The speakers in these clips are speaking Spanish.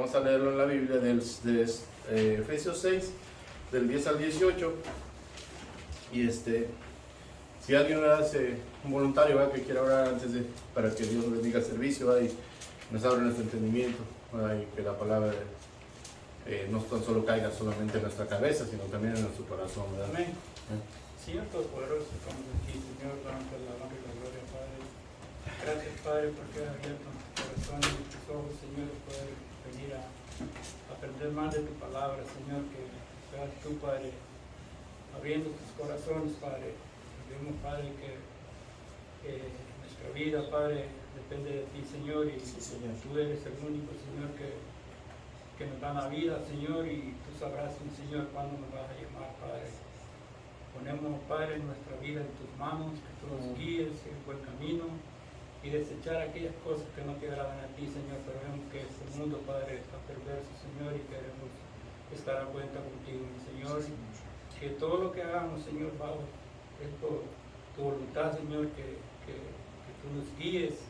Vamos a leerlo en la Biblia de Efesios 6, del 10 al 18. Y si alguien hace un voluntario, ¿verdad?, que quiera orar para que Dios bendiga el servicio, ¿verdad?, y nos abra nuestro entendimiento, ¿verdad?, y que la palabra no tan solo caiga solamente en nuestra cabeza, sino también en nuestro corazón, ¿verdad? Amén. Señor Todopoderoso, estamos aquí, Señor, dándote la honra y la gloria, Padre. Gracias, Padre, porque has abierto nuestros corazones y tus ojos, Señor, de poder venir a aprender más de tu palabra, Señor, que seas tú, Padre, abriendo tus corazones, Padre. Vemos, Padre, que nuestra vida, Padre, depende de ti, Señor, y sí, Señor, tú eres el único, Señor, que nos da la vida, Señor, y tú sabrás, Señor, cuándo nos vas a llamar, Padre. Ponemos, Padre, nuestra vida en tus manos, que tú nos guíes en el buen camino y desechar aquellas cosas que no te agradan a ti, Señor. Pero vemos que este mundo, Padre, está perverso, Señor, y queremos estar a cuenta contigo, Señor. Que todo lo que hagamos, Señor, bajo es por tu voluntad, Señor, que tú nos guíes,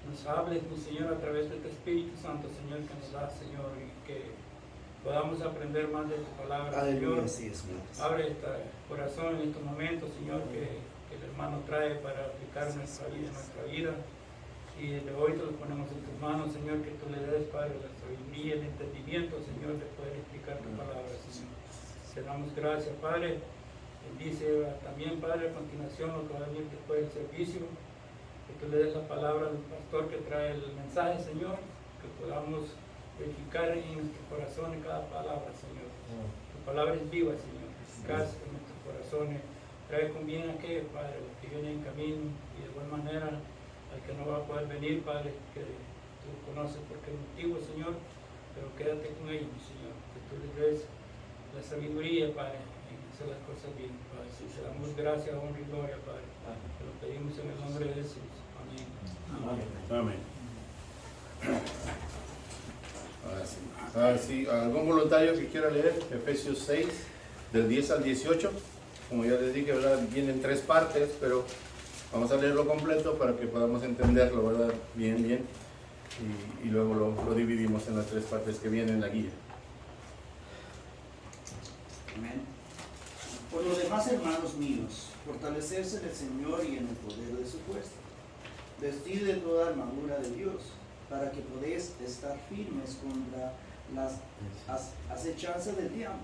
nos hables, mi Señor, a través de tu Espíritu Santo, Señor, que nos da, Señor, y que podamos aprender más de tu palabra, aleluya, Señor. sí, Señor. Abre este corazón en estos momentos, Señor, que el hermano trae para aplicar en nuestra vida. Y de hoy te lo ponemos en tus manos, Señor, que tú le des, Padre, la sabiduría, el entendimiento, Señor, de poder explicar tu palabra, Señor. Te damos gracias, Padre. Bendice también, Padre, a continuación lo que va a venir después del servicio. Que tú le des la palabra al pastor que trae el mensaje, Señor, que podamos verificar en nuestro corazón cada palabra, Señor. Tu palabra es viva, Señor, eficaz en nuestros corazones. Trae con bien a aquellos, Padre, los que vienen en camino, y de buena manera al que no va a poder venir, Padre, que tú conoces por qué motivo, Señor, pero quédate con ellos, Señor, que tú les des la sabiduría, Padre, en hacer las cosas bien, Padre. Te damos gracias, honra y gloria, Padre. Te lo pedimos en el nombre de Jesús. Amén. Amén. Ahora sí, ¿algún voluntario que quiera leer Efesios 6, del 10 al 18? Como ya les dije, ¿verdad?, vienen tres partes, pero vamos a leerlo completo para que podamos entenderlo, ¿verdad?, bien. Y luego lo dividimos en las tres partes que vienen en la guía. Amén. Por lo demás, hermanos míos, fortalecerse en el Señor y en el poder de su fuerza. Vestir de toda armadura de Dios, para que podáis estar firmes contra las acechanzas del diablo.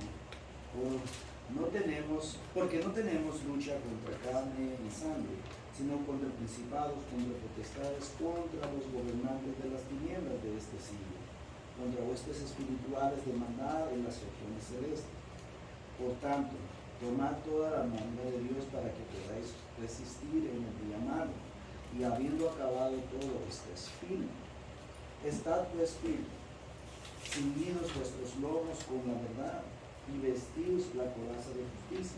Porque no tenemos lucha contra carne y sangre, sino contra principados, contra potestades, contra los gobernantes de las tinieblas de este siglo, contra huestes espirituales de maldad en las regiones celestes. Por tanto, tomad toda la armadura de Dios para que podáis resistir en el día malo, y habiendo acabado todo, estéis firmes. Estad pues firmes, ceñidos vuestros lomos con la verdad, y vestidos la coraza de justicia,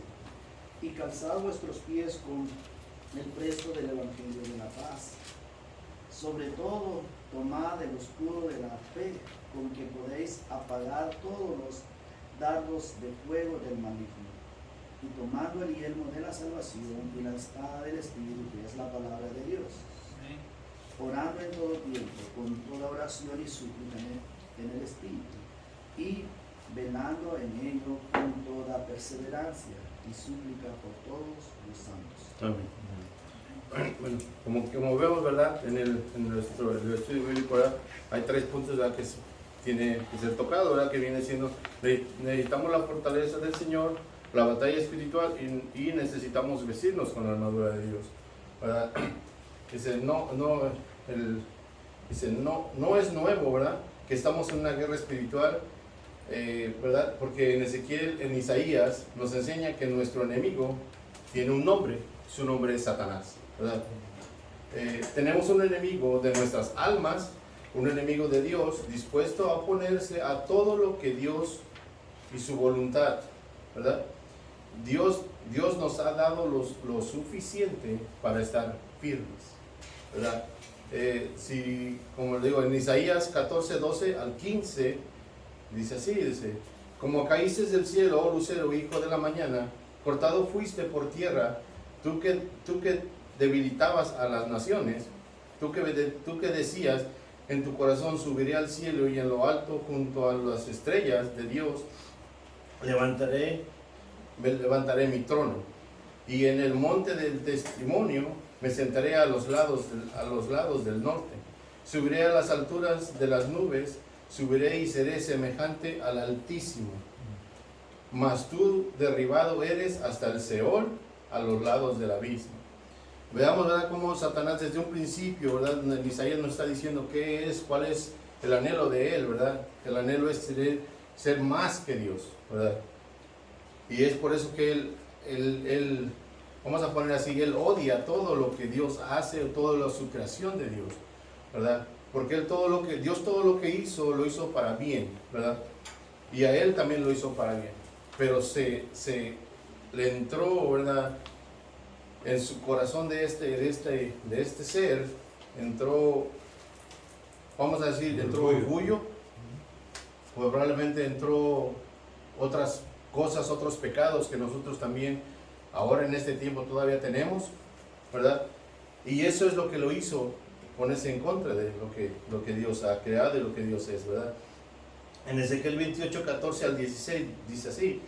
y calzad vuestros pies con el presto del evangelio de la paz. Sobre todo, tomad el escudo de la fe, con que podéis apagar todos los dardos de fuego del maligno, y tomando el yelmo de la salvación y la espada del Espíritu, que es la palabra de Dios, orando en todo tiempo, con toda oración y súplica en el Espíritu, y velando en ello con toda perseverancia y súplica por todos los santos. Amén. Bueno, como vemos, ¿verdad?, en nuestro estudio bíblico, ¿verdad?, hay tres puntos, ¿verdad?, que tiene que ser tocado, ¿verdad?, que viene siendo: necesitamos la fortaleza del Señor, la batalla espiritual, y necesitamos vestirnos con la armadura de Dios, ¿verdad? Dice, no es nuevo, ¿verdad?, que estamos en una guerra espiritual, ¿verdad?, porque en Isaías nos enseña que nuestro enemigo tiene un nombre, su nombre es Satanás, ¿verdad? Tenemos un enemigo de nuestras almas, un enemigo de Dios, dispuesto a oponerse a todo lo que Dios y su voluntad, ¿verdad? Dios nos ha dado lo suficiente para estar firmes, ¿verdad? Como le digo, en Isaías 14, 12 al 15, dice así, como caíste del cielo, oh lucero, hijo de la mañana, cortado fuiste por tierra, tú que debilitabas a las naciones, tú que decías, en tu corazón, subiré al cielo y en lo alto junto a las estrellas de Dios levantaré mi trono. Y en el monte del testimonio me sentaré a los lados del norte. Subiré a las alturas de las nubes, subiré y seré semejante al Altísimo. Mas tú derribado eres hasta el Seol, a los lados del abismo. Veamos, ¿verdad?, cómo Satanás desde un principio, ¿verdad?, en Isaías nos está diciendo cuál es el anhelo de él, ¿verdad? El anhelo es ser más que Dios, ¿verdad? Y es por eso que él, vamos a poner así, él odia todo lo que Dios hace, toda su creación de Dios, ¿verdad? Porque Dios todo lo que hizo, lo hizo para bien, ¿verdad? Y a él también lo hizo para bien. Pero le entró, ¿verdad?, en su corazón de este ser, entró, vamos a decir, entró orgullo, pues probablemente entró otras cosas, otros pecados que nosotros también ahora en este tiempo todavía tenemos, ¿verdad? Y eso es lo que lo hizo ponerse en contra de lo que Dios ha creado y lo que Dios es, ¿verdad? En Ezequiel 28, 14 al 16 dice así,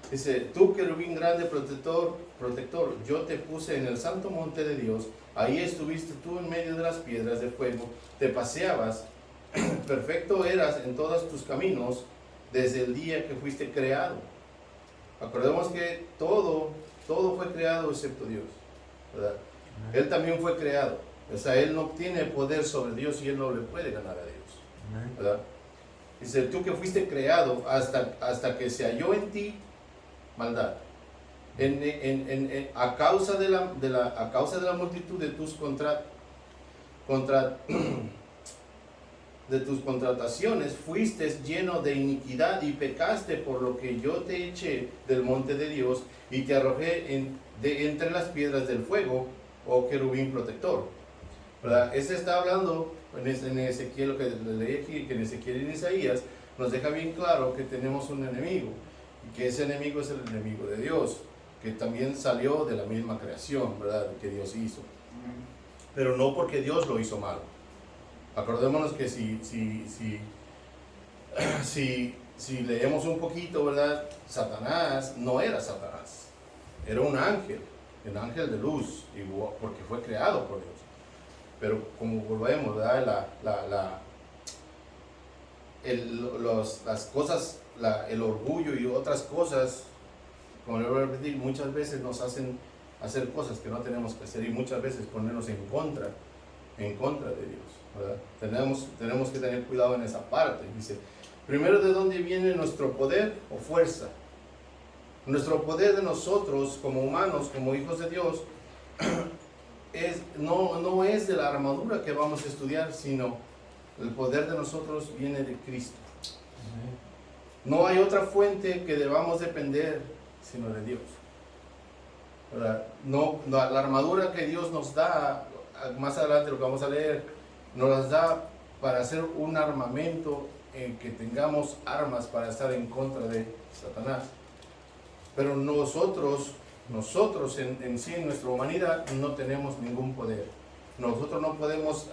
dice, tú querubín grande protector, yo te puse en el santo monte de Dios, ahí estuviste tú en medio de las piedras de fuego, te paseabas, perfecto eras en todos tus caminos desde el día que fuiste creado. Acordemos que todo fue creado excepto Dios, ¿verdad? Él también fue creado, o sea, él no tiene poder sobre Dios y él no le puede ganar a Dios, ¿verdad? Dice, tú que fuiste creado hasta que se halló en ti maldad, a causa de la multitud de tus de tus contrataciones fuiste lleno de iniquidad y pecaste, por lo que yo te eché del monte de Dios y te arrojé entre las piedras del fuego, oh querubín protector, ¿verdad? Está hablando en Ezequiel, lo que leí aquí, que en Ezequiel y en Isaías nos deja bien claro que tenemos un enemigo, y que ese enemigo es el enemigo de Dios, que también salió de la misma creación, ¿verdad?, que Dios hizo, pero no porque Dios lo hizo mal. Acordémonos que si leemos un poquito, ¿verdad?, Satanás no era Satanás, era un ángel de luz, porque fue creado por Dios. Pero como volvemos, ¿verdad?, las cosas, el orgullo y otras cosas, como le voy a repetir, muchas veces nos hacen hacer cosas que no tenemos que hacer y muchas veces ponernos en contra de Dios, ¿verdad? Tenemos que tener cuidado en esa parte. Dice, primero, ¿de dónde viene nuestro poder o fuerza? Nuestro poder de nosotros como humanos, como hijos de Dios, no es de la armadura que vamos a estudiar, sino el poder de nosotros viene de Cristo. No hay otra fuente que debamos depender sino de Dios, ¿verdad? La armadura que Dios nos da, más adelante lo que vamos a leer, nos las da para hacer un armamento en que tengamos armas para estar en contra de Satanás. Pero nosotros en sí, en nuestra humanidad, no tenemos ningún poder. Nosotros no podemos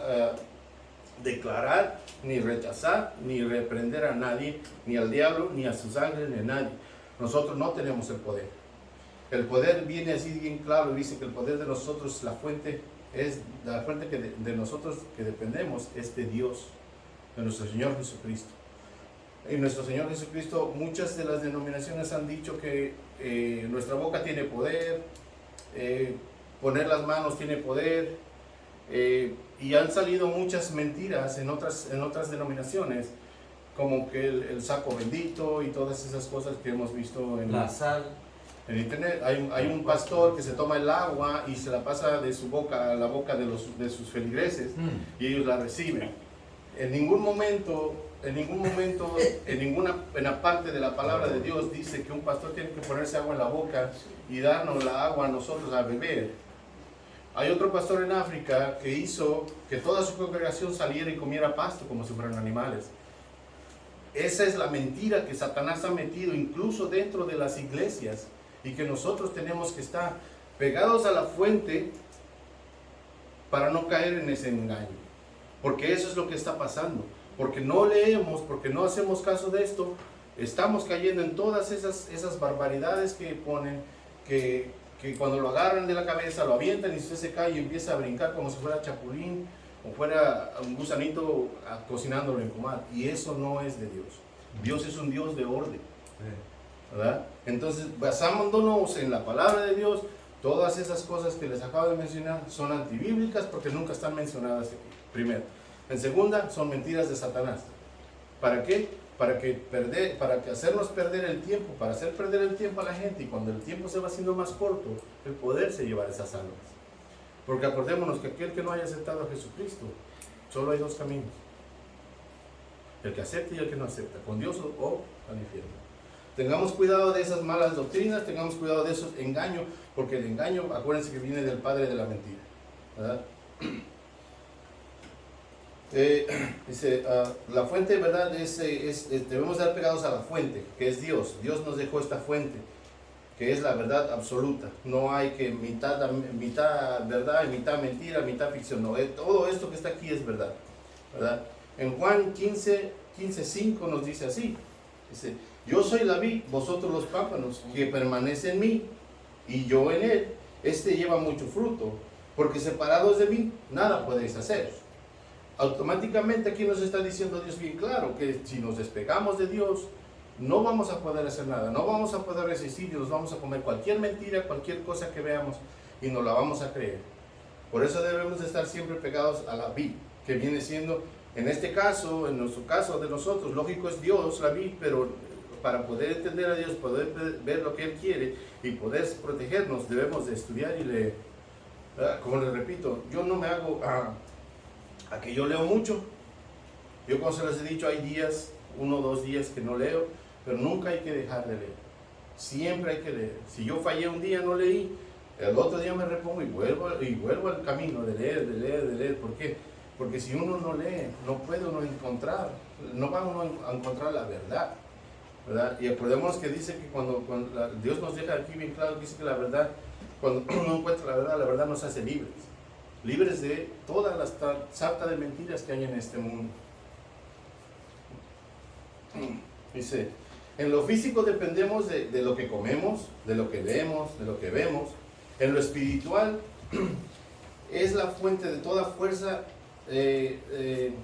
declarar, ni rechazar, ni reprender a nadie, ni al diablo, ni a sus ángeles, ni a nadie. Nosotros no tenemos el poder. El poder viene así bien claro, dice que el poder de nosotros, la fuente que de nosotros que dependemos es de Dios, de nuestro Señor Jesucristo. Y nuestro Señor Jesucristo, muchas de las denominaciones han dicho que nuestra boca tiene poder, poner las manos tiene poder, y han salido muchas mentiras en otras denominaciones, como que el saco bendito y todas esas cosas que hemos visto en la sal. En internet. Hay un pastor que se toma el agua y se la pasa de su boca a la boca de sus feligreses, y ellos la reciben. En ningún momento, en la parte de la palabra de Dios dice que un pastor tiene que ponerse agua en la boca y darnos la agua a nosotros a beber. Hay otro pastor en África que hizo que toda su congregación saliera y comiera pasto como si fueran animales. Esa es la mentira que Satanás ha metido incluso dentro de las iglesias, y que nosotros tenemos que estar pegados a la fuente para no caer en ese engaño. porque eso es lo que está pasando. Porque no leemos, porque no hacemos caso de esto, estamos cayendo en todas esas barbaridades que ponen, que cuando lo agarran de la cabeza, lo avientan y usted se cae y empieza a brincar como si fuera chapulín o fuera un gusanito cocinándolo en comal. Y eso no es de Dios. Dios es un Dios de orden, ¿verdad? Entonces, basándonos en la palabra de Dios, todas esas cosas que les acabo de mencionar son antibíblicas porque nunca están mencionadas aquí, primero. En segunda, son mentiras de Satanás. ¿Para qué? Para que hacernos perder el tiempo, para hacer perder el tiempo a la gente, y cuando el tiempo se va haciendo más corto, el poderse llevar esas almas. Porque acordémonos que aquel que no haya aceptado a Jesucristo, solo hay dos caminos: el que acepte y el que no acepta, con Dios o al infierno. Tengamos cuidado de esas malas doctrinas, tengamos cuidado de esos engaños, porque el engaño, acuérdense que viene del padre de la mentira, ¿verdad? Dice, la fuente, ¿verdad? Debemos estar pegados a la fuente, que es Dios. Dios nos dejó esta fuente, que es la verdad absoluta. No hay que mitad verdad, mitad mentira, mitad ficción. No, todo esto que está aquí es verdad, ¿verdad? En Juan 15:5 nos dice así, dice, yo soy la vid, vosotros los pámpanos, que permanece en mí y yo en él. Este lleva mucho fruto, porque separados de mí nada podéis hacer. Automáticamente aquí nos está diciendo Dios bien claro que si nos despegamos de Dios no vamos a poder hacer nada, no vamos a poder resistir y nos vamos a comer cualquier mentira, cualquier cosa que veamos y nos la vamos a creer. Por eso debemos estar siempre pegados a la vid, que viene siendo, en este caso, en nuestro caso de nosotros, lógico es Dios, la vid, pero para poder entender a Dios, poder ver lo que Él quiere y poder protegernos, debemos de estudiar y leer. Como les repito, yo no me hago a que yo leo mucho. Yo, como se les he dicho, hay días, 1 o 2 días que no leo, pero nunca hay que dejar de leer. Siempre hay que leer. Si yo fallé un día, no leí, el otro día me repongo y vuelvo al camino de leer. ¿Por qué? Porque si uno no lee, no puede uno encontrar, no va uno a encontrar la verdad, ¿verdad? Y acordémonos que dice que cuando Dios nos deja aquí bien claro, dice que la verdad, cuando uno encuentra la verdad nos hace libres de toda la sarta de mentiras que hay en este mundo. Dice, en lo físico dependemos de lo que comemos, de lo que leemos, de lo que vemos. En lo espiritual es la fuente de toda fuerza. En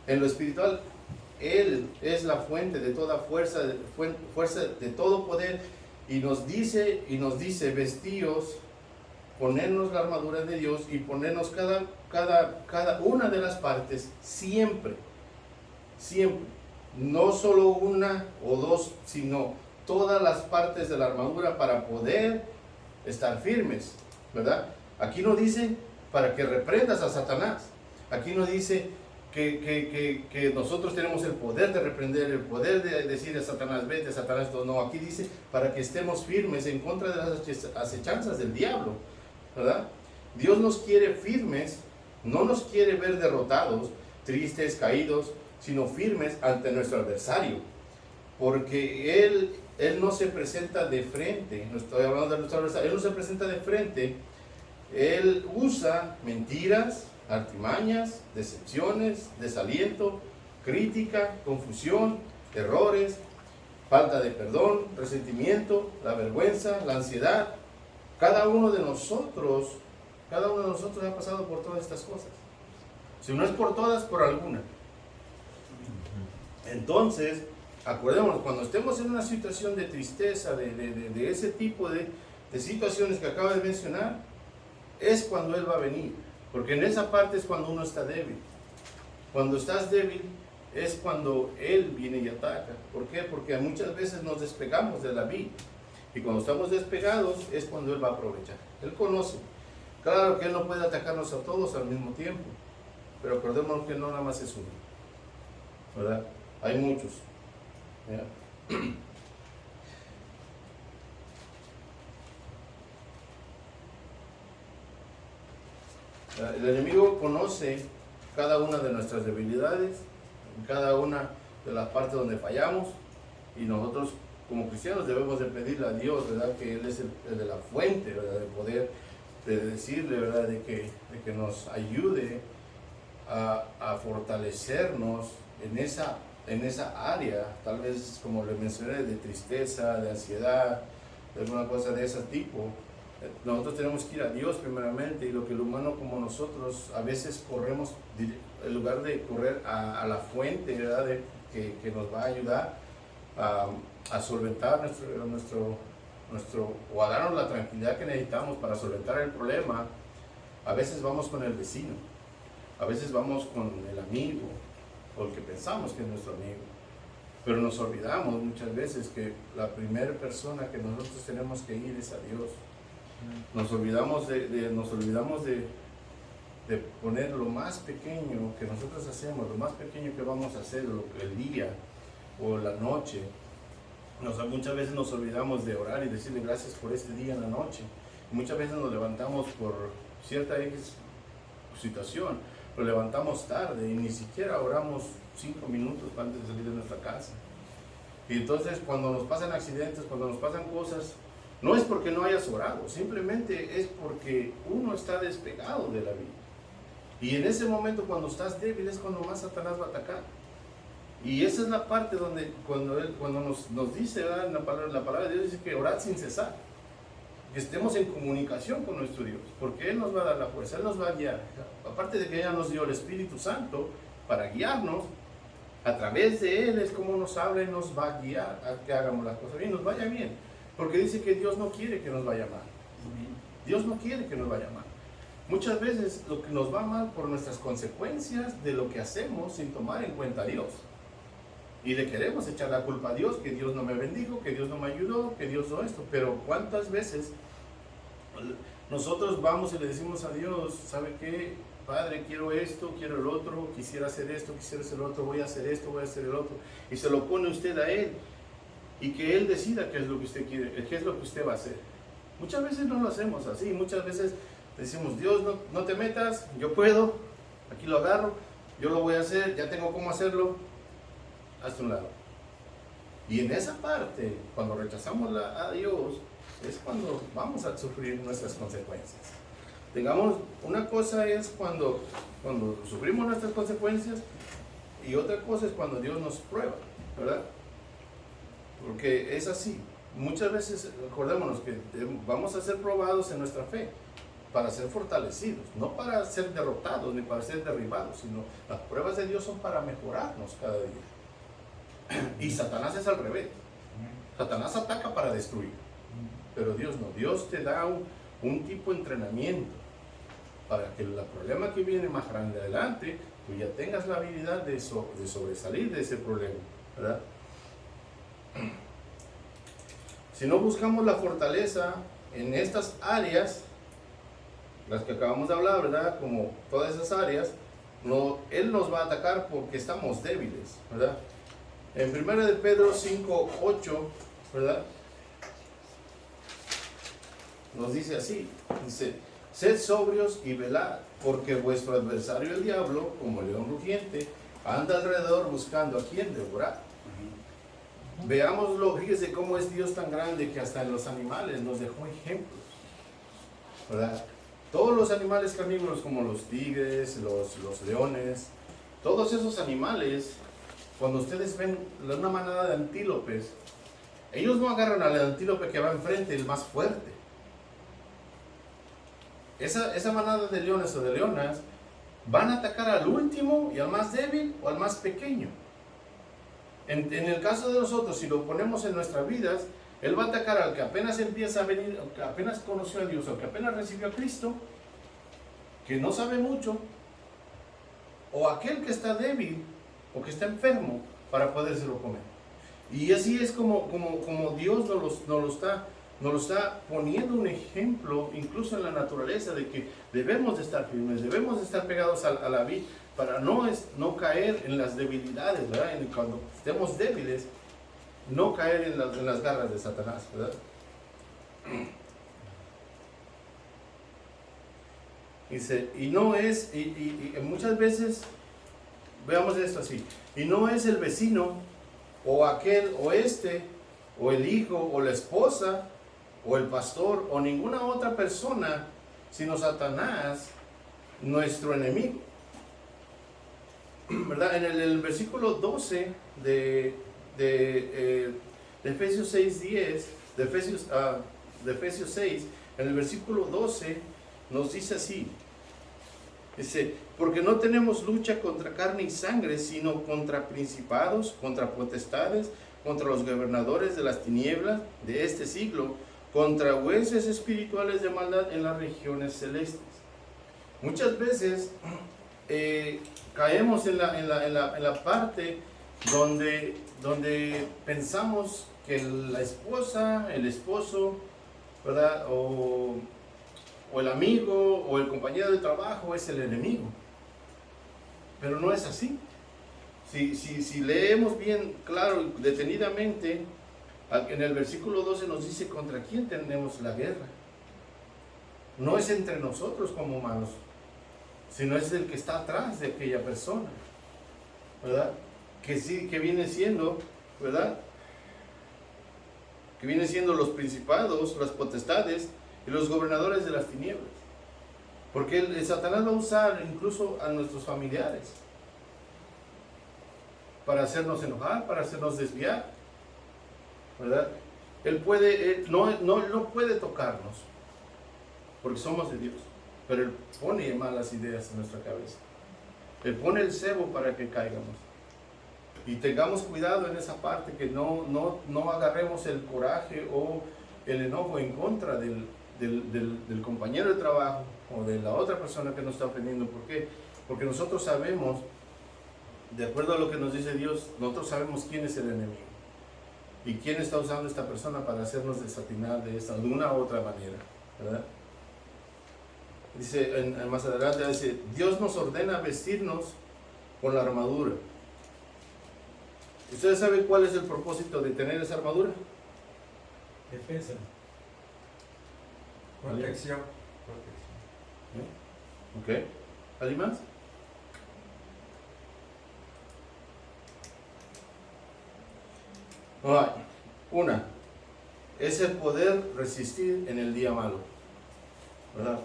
lo espiritual Él es la fuente de toda fuerza de todo poder, y nos dice vestíos, ponernos la armadura de Dios y ponernos cada una de las partes siempre, no solo una o dos, sino todas las partes de la armadura para poder estar firmes, ¿verdad? Aquí no dice para que reprendas a Satanás, aquí no dice que nosotros tenemos el poder de reprender, el poder de decir a Satanás, vete, Satanás, no, aquí dice para que estemos firmes en contra de las acechanzas del diablo, ¿verdad? Dios nos quiere firmes, no nos quiere ver derrotados, tristes, caídos, sino firmes ante nuestro adversario, porque Él no se presenta de frente. No estoy hablando de nuestro adversario, Él no se presenta de frente. Él usa mentiras, artimañas, decepciones, desaliento, crítica, confusión, errores, falta de perdón, resentimiento, la vergüenza, la ansiedad. Cada uno de nosotros ha pasado por todas estas cosas. Si no es por todas, por alguna. Entonces, acordémonos, cuando estemos en una situación de tristeza, de ese tipo de situaciones que acabo de mencionar, es cuando Él va a venir. Porque en esa parte es cuando uno está débil. Cuando estás débil es cuando Él viene y ataca. ¿Por qué? Porque muchas veces nos despegamos de la vida. Y cuando estamos despegados es cuando Él va a aprovechar. Él conoce. Claro que Él no puede atacarnos a todos al mismo tiempo. Pero acordémonos que no nada más es uno, ¿verdad? Hay muchos. ¿Ya? El enemigo conoce cada una de nuestras debilidades, cada una de las partes donde fallamos, y nosotros como cristianos debemos de pedirle a Dios, ¿verdad? Que Él es el de la fuente, ¿verdad? De poder, de decirle, ¿verdad? De que nos ayude a fortalecernos en esa área, tal vez como le mencioné, de tristeza, de ansiedad, de alguna cosa de ese tipo. Nosotros tenemos que ir a Dios primeramente, y lo que el humano como nosotros a veces corremos, en lugar de correr a la fuente, ¿verdad? Que nos va a ayudar a solventar o a darnos la tranquilidad que necesitamos para solventar el problema. A veces vamos con el vecino, a veces vamos con el amigo, o el que pensamos que es nuestro amigo, pero nos olvidamos muchas veces que la primera persona que nosotros tenemos que ir es a Dios. Nos olvidamos de poner lo más pequeño que nosotros hacemos, lo más pequeño que vamos a hacer, el día o la noche. Muchas veces nos olvidamos de orar y decirle gracias por este día en la noche. Muchas veces nos levantamos por cierta situación, lo levantamos tarde y ni siquiera oramos 5 minutos antes de salir de nuestra casa. Y entonces cuando nos pasan accidentes, cuando nos pasan cosas, no es porque no hayas orado, simplemente es porque uno está despegado de la vida. Y en ese momento, cuando estás débil, es cuando más Satanás va a atacar. Y esa es la parte donde cuando nos dice, ¿verdad? La palabra de Dios dice que orad sin cesar, que estemos en comunicación con nuestro Dios, porque Él nos va a dar la fuerza, Él nos va a guiar. Aparte de que ella nos dio el Espíritu Santo para guiarnos, a través de Él es como nos habla y nos va a guiar a que hagamos las cosas bien, nos vaya bien, porque dice que Dios no quiere que nos vaya mal. Dios no quiere que nos vaya mal. Muchas veces lo que nos va mal por nuestras consecuencias de lo que hacemos sin tomar en cuenta a Dios. Y le queremos echar la culpa a Dios, que Dios no me bendijo, que Dios no me ayudó, que Dios no esto. Pero ¿cuántas veces nosotros vamos y le decimos a Dios, ¿sabe qué? Padre, quiero esto, quiero el otro, quisiera hacer esto, quisiera hacer el otro, voy a hacer esto, voy a hacer el otro. Y se lo pone usted a Él. Y que Él decida qué es lo que usted quiere, qué es lo que usted va a hacer. Muchas veces no lo hacemos así, muchas veces decimos, Dios, no te metas, yo puedo, aquí lo agarro, yo lo voy a hacer, ya tengo cómo hacerlo, hazte un lado. Y en esa parte, cuando rechazamos a Dios, es cuando vamos a sufrir nuestras consecuencias. Una cosa es cuando sufrimos nuestras consecuencias, y otra cosa es cuando Dios nos prueba, ¿verdad? Porque es así. Muchas veces, acordémonos que vamos a ser probados en nuestra fe para ser fortalecidos, no para ser derrotados ni para ser derribados, sino las pruebas de Dios son para mejorarnos cada día. Y Satanás es al revés. Satanás ataca para destruir, pero Dios no. Dios te da un tipo de entrenamiento para que el problema que viene más grande adelante, tú ya tengas la habilidad de sobresalir de ese problema, ¿verdad? Si no buscamos la fortaleza en estas áreas, las que acabamos de hablar, ¿verdad? Como todas esas áreas, Él nos va a atacar porque estamos débiles, ¿verdad? En 1 de Pedro 5:8, ¿verdad? Nos dice así, dice, sed sobrios y velad, porque vuestro adversario el diablo, como león rugiente, anda alrededor buscando a quien devorar. Veámoslo, fíjese cómo es Dios tan grande que hasta en los animales nos dejó ejemplos, ¿verdad? Todos los animales carnívoros como los tigres, los leones, todos esos animales, cuando ustedes ven una manada de antílopes, ellos no agarran al antílope que va enfrente, el más fuerte. Esa manada de leones o de leonas van a atacar al último y al más débil o al más pequeño. En el caso de nosotros, si lo ponemos en nuestras vidas, Él va a atacar al que apenas empieza a venir, al que apenas conoció a Dios, al que apenas recibió a Cristo, que no sabe mucho, o aquel que está débil o que está enfermo para podérselo comer. Y así es como Dios nos lo está poniendo un ejemplo, incluso en la naturaleza, de que debemos de estar firmes, debemos de estar pegados a la vid, para no caer en las debilidades, ¿verdad? Cuando estemos débiles, no caer en las garras de Satanás, ¿verdad? Dice, y muchas veces, veamos esto así, y no es el vecino, o aquel, o o el hijo, o la esposa, o el pastor, o ninguna otra persona, sino Satanás, nuestro enemigo. ¿verdad? En el versículo 12 de Efesios 6:10, de Efesios 6, en el versículo 12 nos dice así, dice, porque no tenemos lucha contra carne y sangre, sino contra principados, contra potestades, contra los gobernadores de las tinieblas de este siglo, contra huestes espirituales de maldad en las regiones celestes. Muchas veces caemos en la parte donde pensamos que la esposa, el esposo, ¿verdad? O el amigo o el compañero de trabajo es el enemigo. Pero no es así. Si leemos bien, claro, detenidamente, en el versículo 12 nos dice contra quién tenemos la guerra. No es entre nosotros como humanos, sino es el que está atrás de aquella persona, ¿verdad? Que viene siendo, ¿verdad? Que viene siendo los principados, las potestades y los gobernadores de las tinieblas. Porque el Satanás va a usar incluso a nuestros familiares para hacernos enojar, para hacernos desviar, ¿verdad? Él no puede tocarnos, porque somos de Dios, pero Él pone malas ideas en nuestra cabeza. Él pone el cebo para que caigamos. Y tengamos cuidado en esa parte, que no agarremos el coraje o el enojo en contra del compañero de trabajo o de la otra persona que nos está ofendiendo. ¿Por qué? Porque nosotros sabemos, de acuerdo a lo que nos dice Dios, nosotros sabemos quién es el enemigo y quién está usando esta persona para hacernos desatinar de una u otra manera, ¿verdad? Dice más adelante, dice, Dios nos ordena vestirnos con la armadura. ¿Ustedes saben cuál es el propósito de tener esa armadura? Defensa. Protección. Ok. ¿Alguien más? Una es el poder resistir en el día malo, ¿verdad?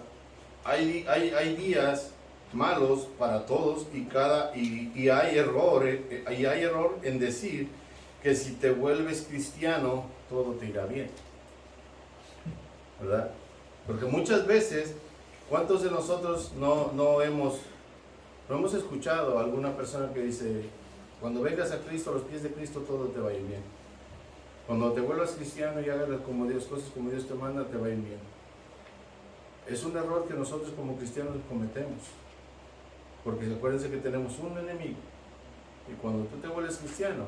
Hay días malos para todos y hay error en decir que si te vuelves cristiano todo te irá bien, ¿verdad? Porque muchas veces, ¿cuántos de nosotros no hemos escuchado a alguna persona que dice, cuando vengas a Cristo, a los pies de Cristo, todo te va a ir bien? Cuando te vuelvas cristiano y hagas como Dios, cosas como Dios te manda, te va a ir bien. Es un error que nosotros como cristianos cometemos. Porque acuérdense que tenemos un enemigo. Y cuando tú te vuelves cristiano,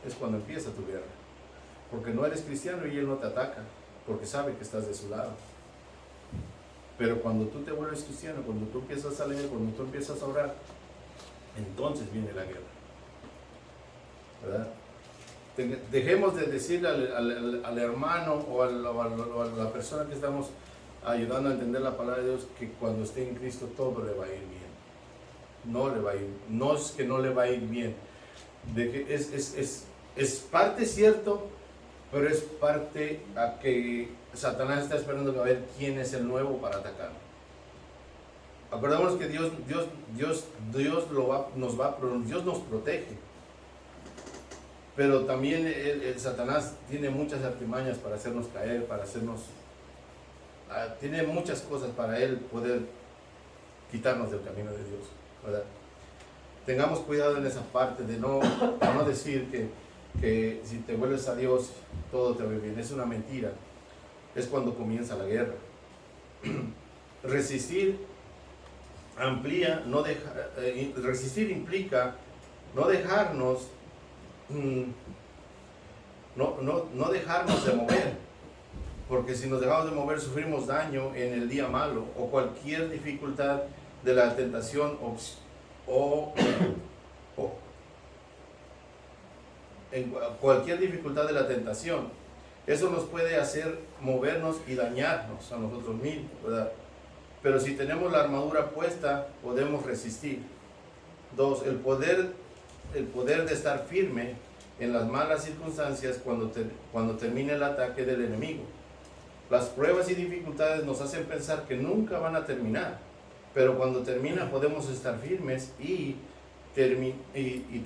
es cuando empieza tu guerra. Porque no eres cristiano y Él no te ataca, porque sabe que estás de su lado. Pero cuando tú te vuelves cristiano, cuando tú empiezas a leer, cuando tú empiezas a orar, entonces viene la guerra, ¿verdad? Dejemos de decirle al hermano o a la persona que estamos ayudando a entender la palabra de Dios que cuando esté en Cristo todo le va a ir bien. No le va a ir, no es que no le va a ir bien, de que es parte cierto, pero es parte a que Satanás está esperando a ver quién es el nuevo para atacar. Acordémonos que Dios nos protege, pero también el Satanás tiene muchas artimañas para hacernos caer, tiene muchas cosas para él poder quitarnos del camino de Dios, ¿verdad? Tengamos cuidado en esa parte de no decir que si te vuelves a Dios todo te va bien. Es una mentira. Es cuando comienza la guerra. Resistir resistir implica no dejarnos de mover, porque si nos dejamos de mover sufrimos daño en el día malo o cualquier dificultad de la tentación en cualquier dificultad de la tentación. Eso nos puede hacer movernos y dañarnos a nosotros mismos, ¿verdad? Pero si tenemos la armadura puesta, podemos resistir. 2, el poder de estar firme en las malas circunstancias cuando termine el ataque del enemigo. Las pruebas y dificultades nos hacen pensar que nunca van a terminar, pero cuando termina podemos estar firmes y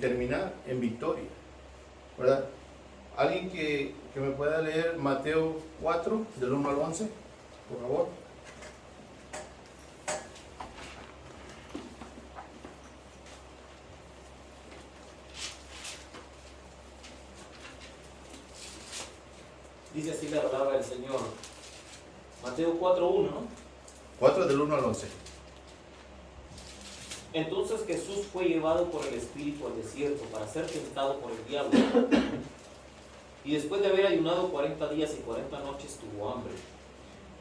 terminar en victoria, ¿verdad? ¿Alguien que me pueda leer Mateo 4, del 1 al 11, por favor? Dice así la palabra del Señor. Mateo 4:1, ¿no? 4 del 1 al 11. Entonces Jesús fue llevado por el Espíritu al desierto para ser tentado por el diablo. Y después de haber ayunado 40 días y 40 noches tuvo hambre.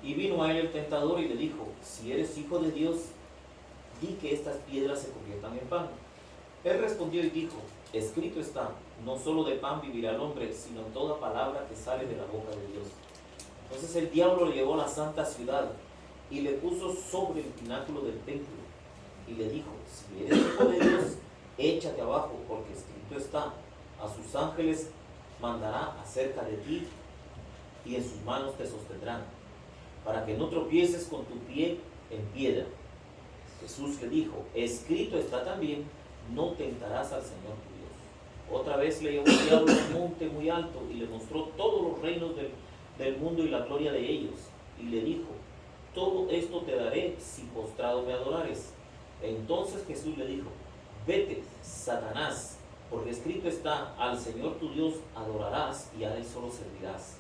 Y vino a él el tentador y le dijo: si eres hijo de Dios, di que estas piedras se conviertan en pan. Él respondió y dijo: escrito está, no solo de pan vivirá el hombre, sino toda palabra que sale de la boca de Dios. Entonces el diablo le llevó a la santa ciudad y le puso sobre el pináculo del templo y le dijo: si eres hijo de Dios, échate abajo, porque escrito está, a sus ángeles mandará acerca de ti y en sus manos te sostendrán, para que no tropieces con tu pie en piedra. Jesús le dijo: escrito está también, no tentarás al Señor tu Dios. Otra vez le llevó el diablo a un monte muy alto y le mostró todos los reinos del mundo y la gloria de ellos. Y le dijo: todo esto te daré si postrado me adorares. Entonces Jesús le dijo: vete, Satanás, porque escrito está, al Señor tu Dios adorarás y a él solo servirás.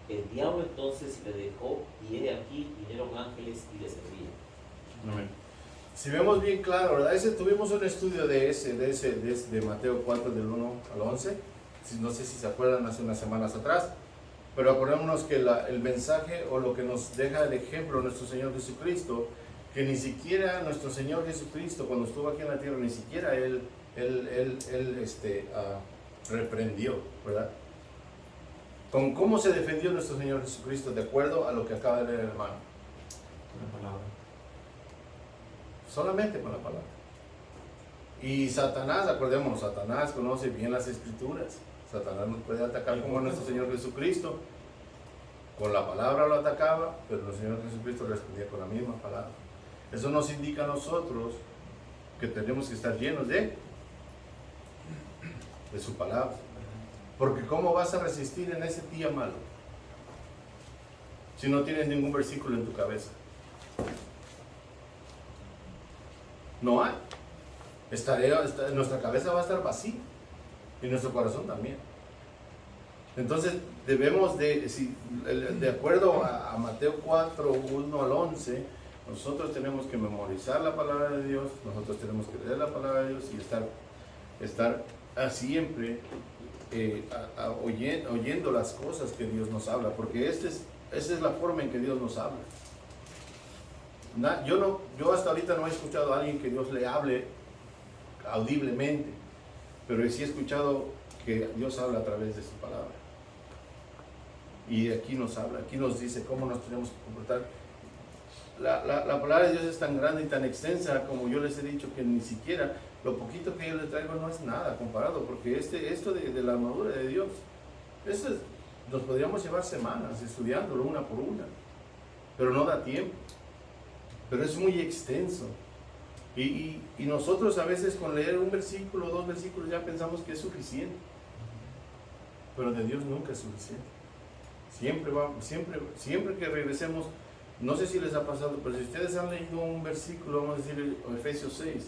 El diablo entonces le dejó, y he aquí vinieron ángeles y le servían. Amén. Si vemos bien claro, ¿verdad? Tuvimos un estudio de Mateo 4 del 1 al 11. No sé si se acuerdan, hace unas semanas atrás. Pero acordémonos que el mensaje o lo que nos deja el ejemplo nuestro Señor Jesucristo, que ni siquiera nuestro Señor Jesucristo, cuando estuvo aquí en la tierra, ni siquiera Él reprendió, ¿verdad? Con cómo se defendió nuestro Señor Jesucristo, de acuerdo a lo que acaba de leer el hermano. Con la palabra. Solamente con la palabra. Y Satanás, acordémonos, Satanás conoce bien las Escrituras. Satanás nos puede atacar como a nuestro Señor Jesucristo. Con la palabra lo atacaba, pero el Señor Jesucristo respondía con la misma palabra. Eso nos indica a nosotros que tenemos que estar llenos de su palabra. Porque ¿cómo vas a resistir en ese día malo si no tienes ningún versículo en tu cabeza? No hay. Nuestra cabeza va a estar vacía y nuestro corazón también. Entonces debemos de acuerdo a Mateo 4, 1 al 11, nosotros tenemos que memorizar la palabra de Dios, nosotros tenemos que leer la palabra de Dios y estar siempre oyendo las cosas que Dios nos habla, porque esa es la forma en que Dios nos habla. Yo hasta ahorita no he escuchado a alguien que Dios le hable audiblemente, pero sí he escuchado que Dios habla a través de su palabra. Y aquí nos habla, aquí nos dice cómo nos tenemos que comportar. La palabra de Dios es tan grande y tan extensa, como yo les he dicho, que ni siquiera lo poquito que yo les traigo no es nada comparado, porque esto de la armadura de Dios, nos podríamos llevar semanas estudiándolo una por una, pero no da tiempo. Pero es muy extenso. Y nosotros a veces con leer un versículo, 2 versículos, ya pensamos que es suficiente. Pero de Dios nunca es suficiente. Siempre que regresemos, no sé si les ha pasado, pero si ustedes han leído un versículo, vamos a decir Efesios 6,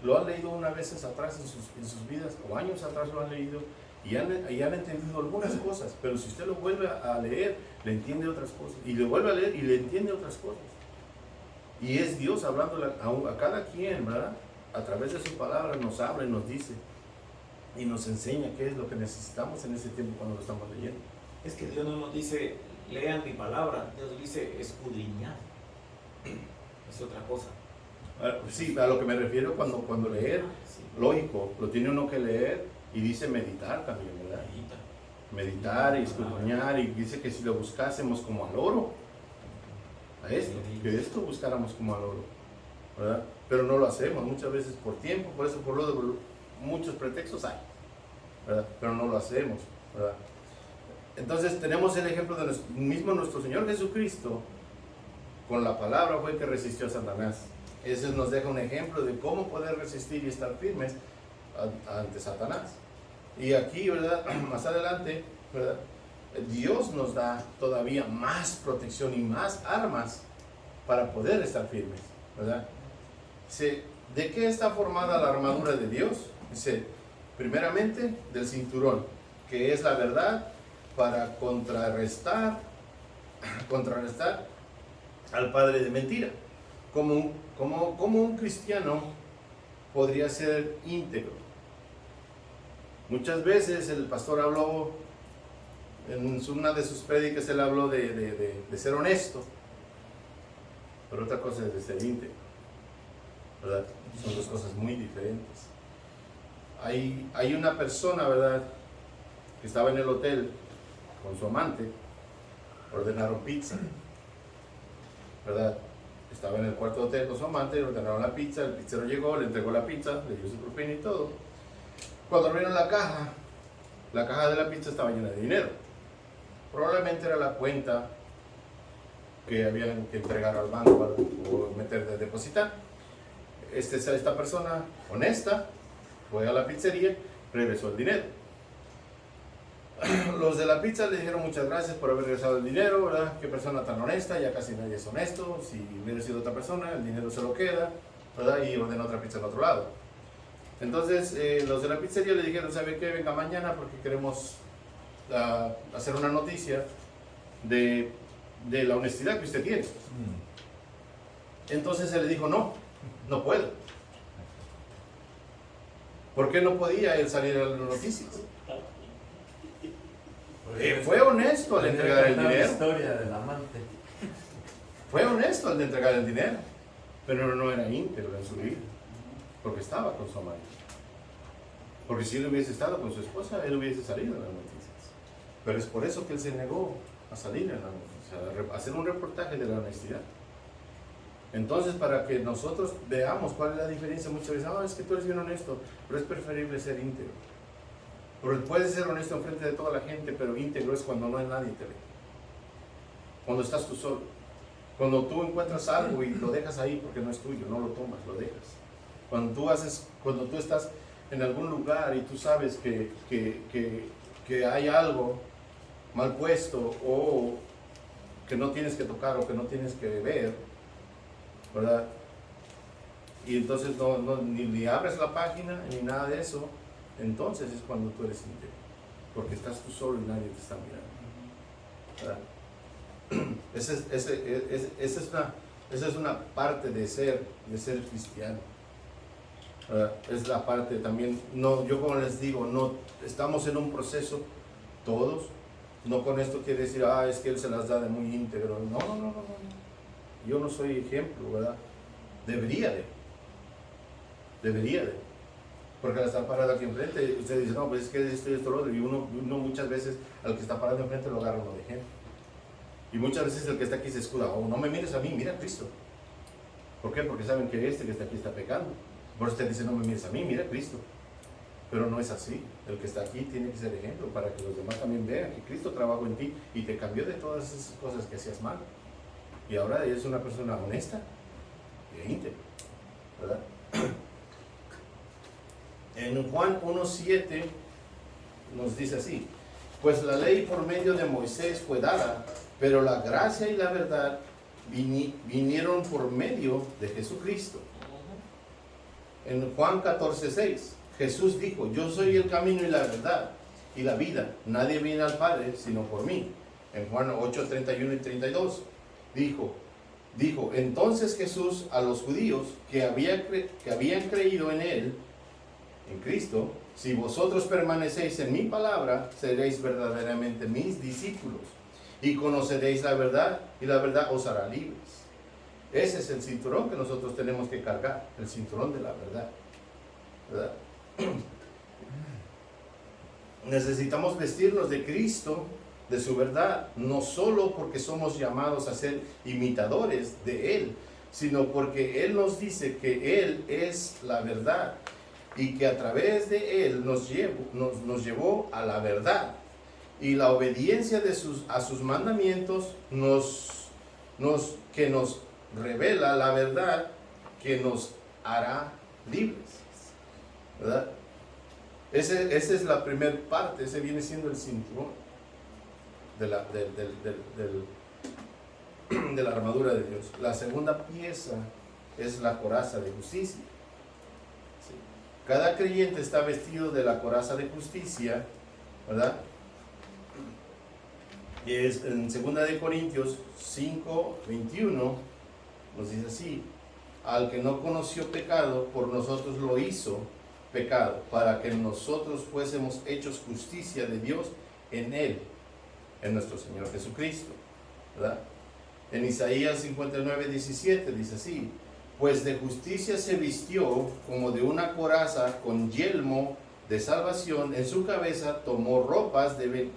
lo han leído unas veces atrás en sus vidas, o años atrás lo han leído, y han entendido algunas cosas, pero si usted lo vuelve a leer, le entiende otras cosas, y lo vuelve a leer y le entiende otras cosas. Y es Dios hablando a cada quien, ¿verdad? A través de su palabra nos habla y nos dice, y nos enseña qué es lo que necesitamos en ese tiempo cuando lo estamos leyendo. Es que Dios no nos dice: lean mi palabra, Dios dice: escudriñad. Es otra cosa. Sí, a lo que me refiero cuando leer, Sí. lógico, lo tiene uno que leer y dice meditar también, ¿verdad? Meditar y escudriñar, y dice que si lo buscásemos como al oro, que esto buscáramos como al oro, ¿verdad? Pero no lo hacemos muchas veces por tiempo, por muchos pretextos hay, ¿verdad? Pero no lo hacemos, ¿verdad? Entonces tenemos el ejemplo de nuestro Señor Jesucristo. Con la palabra fue que resistió a Satanás. Eso nos deja un ejemplo de cómo poder resistir y estar firmes ante Satanás. Y aquí, ¿verdad? Más adelante, ¿verdad? Dios nos da todavía más protección y más armas para poder estar firmes, ¿verdad? Dice, ¿de qué está formada la armadura de Dios? Dice, primeramente del cinturón, que es la verdad, para contrarrestar al padre de mentira. Como un cristiano podría ser íntegro. Muchas veces el pastor habló, en una de sus prédicas él habló de ser honesto, pero otra cosa es de ser íntegro, ¿verdad? Son dos cosas muy diferentes. Hay una persona, ¿verdad?, que estaba en el hotel con su amante, ordenaron pizza, ¿verdad? Estaba en el cuarto de hotel con su amante, ordenaron la pizza, el pizzero llegó, le entregó la pizza, le dio su propina y todo. Cuando abrieron la caja de la pizza estaba llena de dinero. Probablemente era la cuenta que habían que entregar al banco o meter de depositar. Esta persona honesta fue a la pizzería, regresó el dinero. Los de la pizza le dijeron muchas gracias por haber regresado el dinero, ¿verdad? Qué persona tan honesta, ya casi nadie es honesto. Si hubiera sido otra persona, el dinero se lo queda, ¿verdad? Y ordena otra pizza al otro lado. Entonces, los de la pizzería le dijeron, ¿sabe qué? Venga mañana porque queremos hacer una noticia de la honestidad que usted tiene. Entonces él le dijo, no puedo. ¿Por qué no podía él salir a las noticias? Fue honesto al entregar el dinero. La historia del amante. Fue honesto al entregar el dinero, pero no era íntegro en su vida, porque estaba con su amante. Porque si él hubiese estado con su esposa, él hubiese salido en las noticias. Pero es por eso que él se negó a salir en las noticias, a hacer un reportaje de la honestidad. Entonces, para que nosotros veamos cuál es la diferencia, muchas veces, es que tú eres bien honesto, pero es preferible ser íntegro. Porque puedes ser honesto en frente de toda la gente, pero íntegro es cuando no hay nadie te ve. Cuando estás tú solo. Cuando tú encuentras algo y lo dejas ahí porque no es tuyo, no lo tomas, lo dejas. Cuando tú estás en algún lugar y tú sabes que hay algo mal puesto o que no tienes que tocar o que no tienes que ver, ¿verdad? Y entonces ni abres la página ni nada de eso, entonces es cuando tú eres íntegro, porque estás tú solo y nadie te está mirando, ¿verdad? Esa es una parte de ser cristiano, ¿verdad? Es la parte también, yo como les digo, no estamos en un proceso todos, no con esto quiere decir, es que él se las da de muy íntegro, no. Yo no soy ejemplo, ¿verdad? Debería de. Porque al estar parado aquí enfrente, usted dice, no, pues es que esto y esto lo otro. Y uno muchas veces al que está parado enfrente lo agarra uno de ejemplo. Y muchas veces el que está aquí se escuda, no me mires a mí, mira a Cristo. ¿Por qué? Porque saben que este que está aquí está pecando. Por eso usted dice, no me mires a mí, mira a Cristo. Pero no es así. El que está aquí tiene que ser ejemplo para que los demás también vean que Cristo trabajó en ti y te cambió de todas esas cosas que hacías mal. Y ahora eres una persona honesta y íntegra, ¿verdad? En Juan 1:7 nos dice así, pues la ley por medio de Moisés fue dada, pero la gracia y la verdad vinieron por medio de Jesucristo. En Juan 14:6, Jesús dijo, yo soy el camino y la verdad y la vida, nadie viene al Padre sino por mí. En Juan 8:31 y 32, dijo, entonces Jesús a los judíos que habían creído en él, en Cristo, si vosotros permanecéis en mi palabra, seréis verdaderamente mis discípulos y conoceréis la verdad y la verdad os hará libres. Ese es el cinturón que nosotros tenemos que cargar, el cinturón de la verdad, ¿verdad? Necesitamos vestirnos de Cristo, de su verdad, no solo porque somos llamados a ser imitadores de Él, sino porque Él nos dice que Él es la verdad y que a través de Él nos llevó a la verdad. Y la obediencia a sus mandamientos que nos revela la verdad que nos hará libres, ¿verdad? Esa es la primera parte, ese viene siendo el cinturón de la armadura de Dios. La segunda pieza es la coraza de justicia. ¿Sí? Cada creyente está vestido de la coraza de justicia, ¿verdad? Y es en 2 de Corintios 5:21 nos dice así: al que no conoció pecado, por nosotros lo hizo pecado, para que nosotros fuésemos hechos justicia de Dios en él, en nuestro Señor Jesucristo, ¿verdad? En Isaías 59:17 dice así: pues de justicia se vistió como de una coraza, con yelmo de salvación en su cabeza, tomó ropas de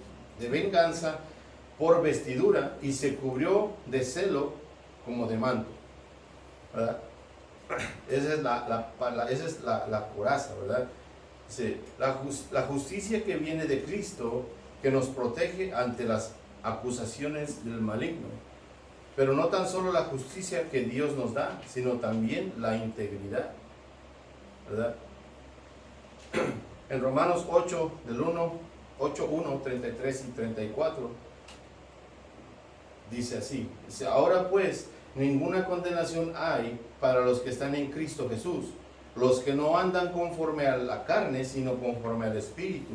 venganza por vestidura y se cubrió de celo como de manto, ¿verdad? Esa es la coraza, ¿verdad? Sí, la justicia que viene de Cristo, que nos protege ante las acusaciones del maligno. Pero no tan solo la justicia que Dios nos da, sino también la integridad, ¿verdad? En Romanos 8, 1, 33 y 34, dice así: dice, ahora pues, ninguna condenación hay para los que están en Cristo Jesús, los que no andan conforme a la carne, sino conforme al Espíritu.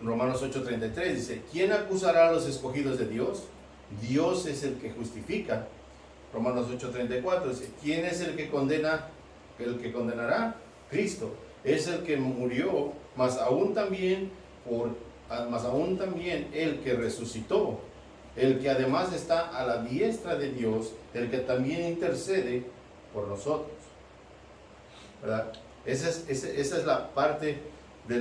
Romanos 8:33 dice: ¿quién acusará a los escogidos de Dios? Dios es el que justifica. Romanos 8:34 dice: ¿quién es el que condena? El que condenará, Cristo es el que murió, más aún también el que resucitó, el que además está a la diestra de Dios, el que también intercede por nosotros, ¿verdad? Esa es la parte de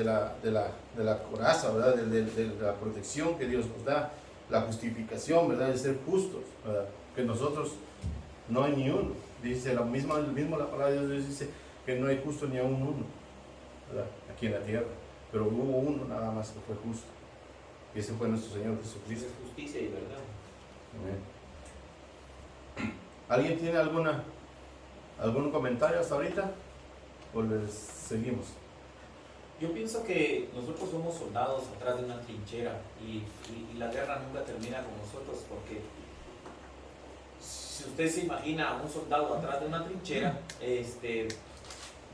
la coraza, ¿verdad? De la protección que Dios nos da, la justificación, ¿verdad? De ser justos, ¿verdad? Que nosotros no hay ni uno. Dice la palabra de Dios dice que no hay justo ni aún uno, ¿verdad? Aquí en la tierra, pero hubo uno nada más que fue justo, y ese fue nuestro Señor Jesucristo. Es justicia y verdad. Amén. ¿Alguien tiene algún comentario hasta ahorita? ¿O les seguimos? Yo pienso que nosotros somos soldados atrás de una trinchera y la guerra nunca termina con nosotros, porque si usted se imagina a un soldado atrás de una trinchera,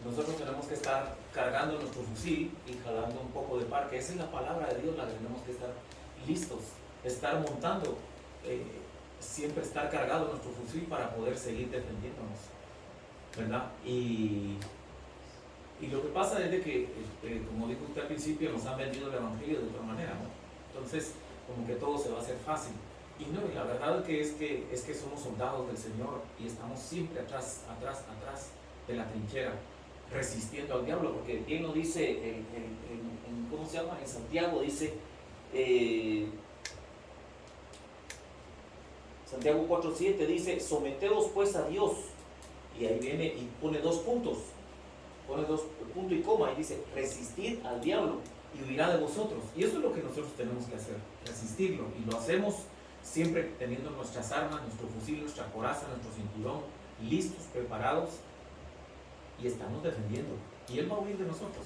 nosotros tenemos que estar cargando nuestro fusil y jalando un poco de par, que esa es la palabra de Dios, la que tenemos que estar listos, estar montando, siempre estar cargado nuestro fusil para poder seguir defendiéndonos, ¿verdad? Y lo que pasa es de que, como dijo usted al principio, nos han vendido el evangelio de otra manera, ¿no? Entonces, como que todo se va a hacer fácil. Y no, y la verdad es que somos soldados del Señor y estamos siempre atrás de la trinchera, resistiendo al diablo, porque bien lo dice ¿cómo se llama? En Santiago dice, Santiago 4:7 dice: someteos pues a Dios, y ahí viene y pone dos puntos punto y coma, y dice: resistid al diablo y huirá de vosotros. Y eso es lo que nosotros tenemos que hacer, resistirlo, y lo hacemos siempre teniendo nuestras armas, nuestro fusil, nuestra coraza, nuestro cinturón, listos, preparados, y estamos defendiendo, y Él va a huir de nosotros.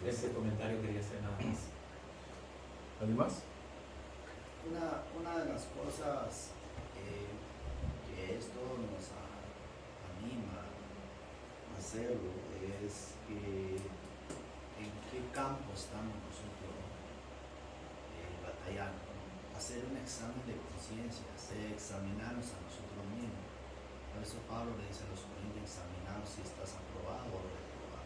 Ese comentario quería hacer nada más. ¿Alguien más? Una de las cosas que esto nos anima a hacerlo es que en qué campo estamos nosotros batallando. Hacer un examen de conciencia, examinarnos a nosotros mismos. Por eso Pablo le dice a los Corintios: examinaros si estás aprobado o reprobado.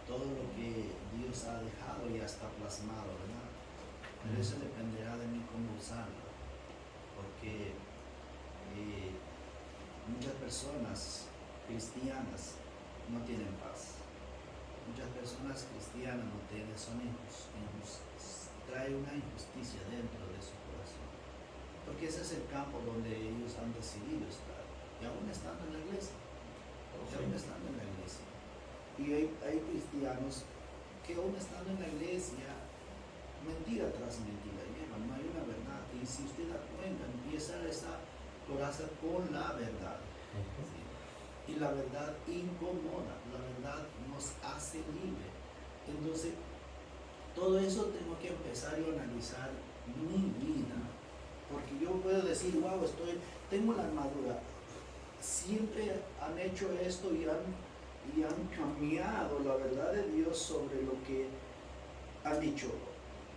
Todo lo que Dios ha dejado ya está plasmado, ¿verdad? Pero eso dependerá de mí cómo usarlo, porque muchas personas cristianas no tienen paz. Muchas personas cristianas no tienen, trae una injusticia dentro de su corazón, porque ese es el campo donde ellos han decidido estar, y aún estando en la iglesia, y hay cristianos que aún estando en la iglesia, mentira tras mentira llevan, no hay una verdad, y si usted da cuenta, empieza esa coraza con la verdad, ¿sí? Y la verdad incomoda, la verdad nos hace libre. Entonces, todo eso tengo que empezar a analizar mi vida. Porque yo puedo decir, wow, tengo la armadura. Siempre han hecho esto y han cambiado la verdad de Dios sobre lo que han dicho.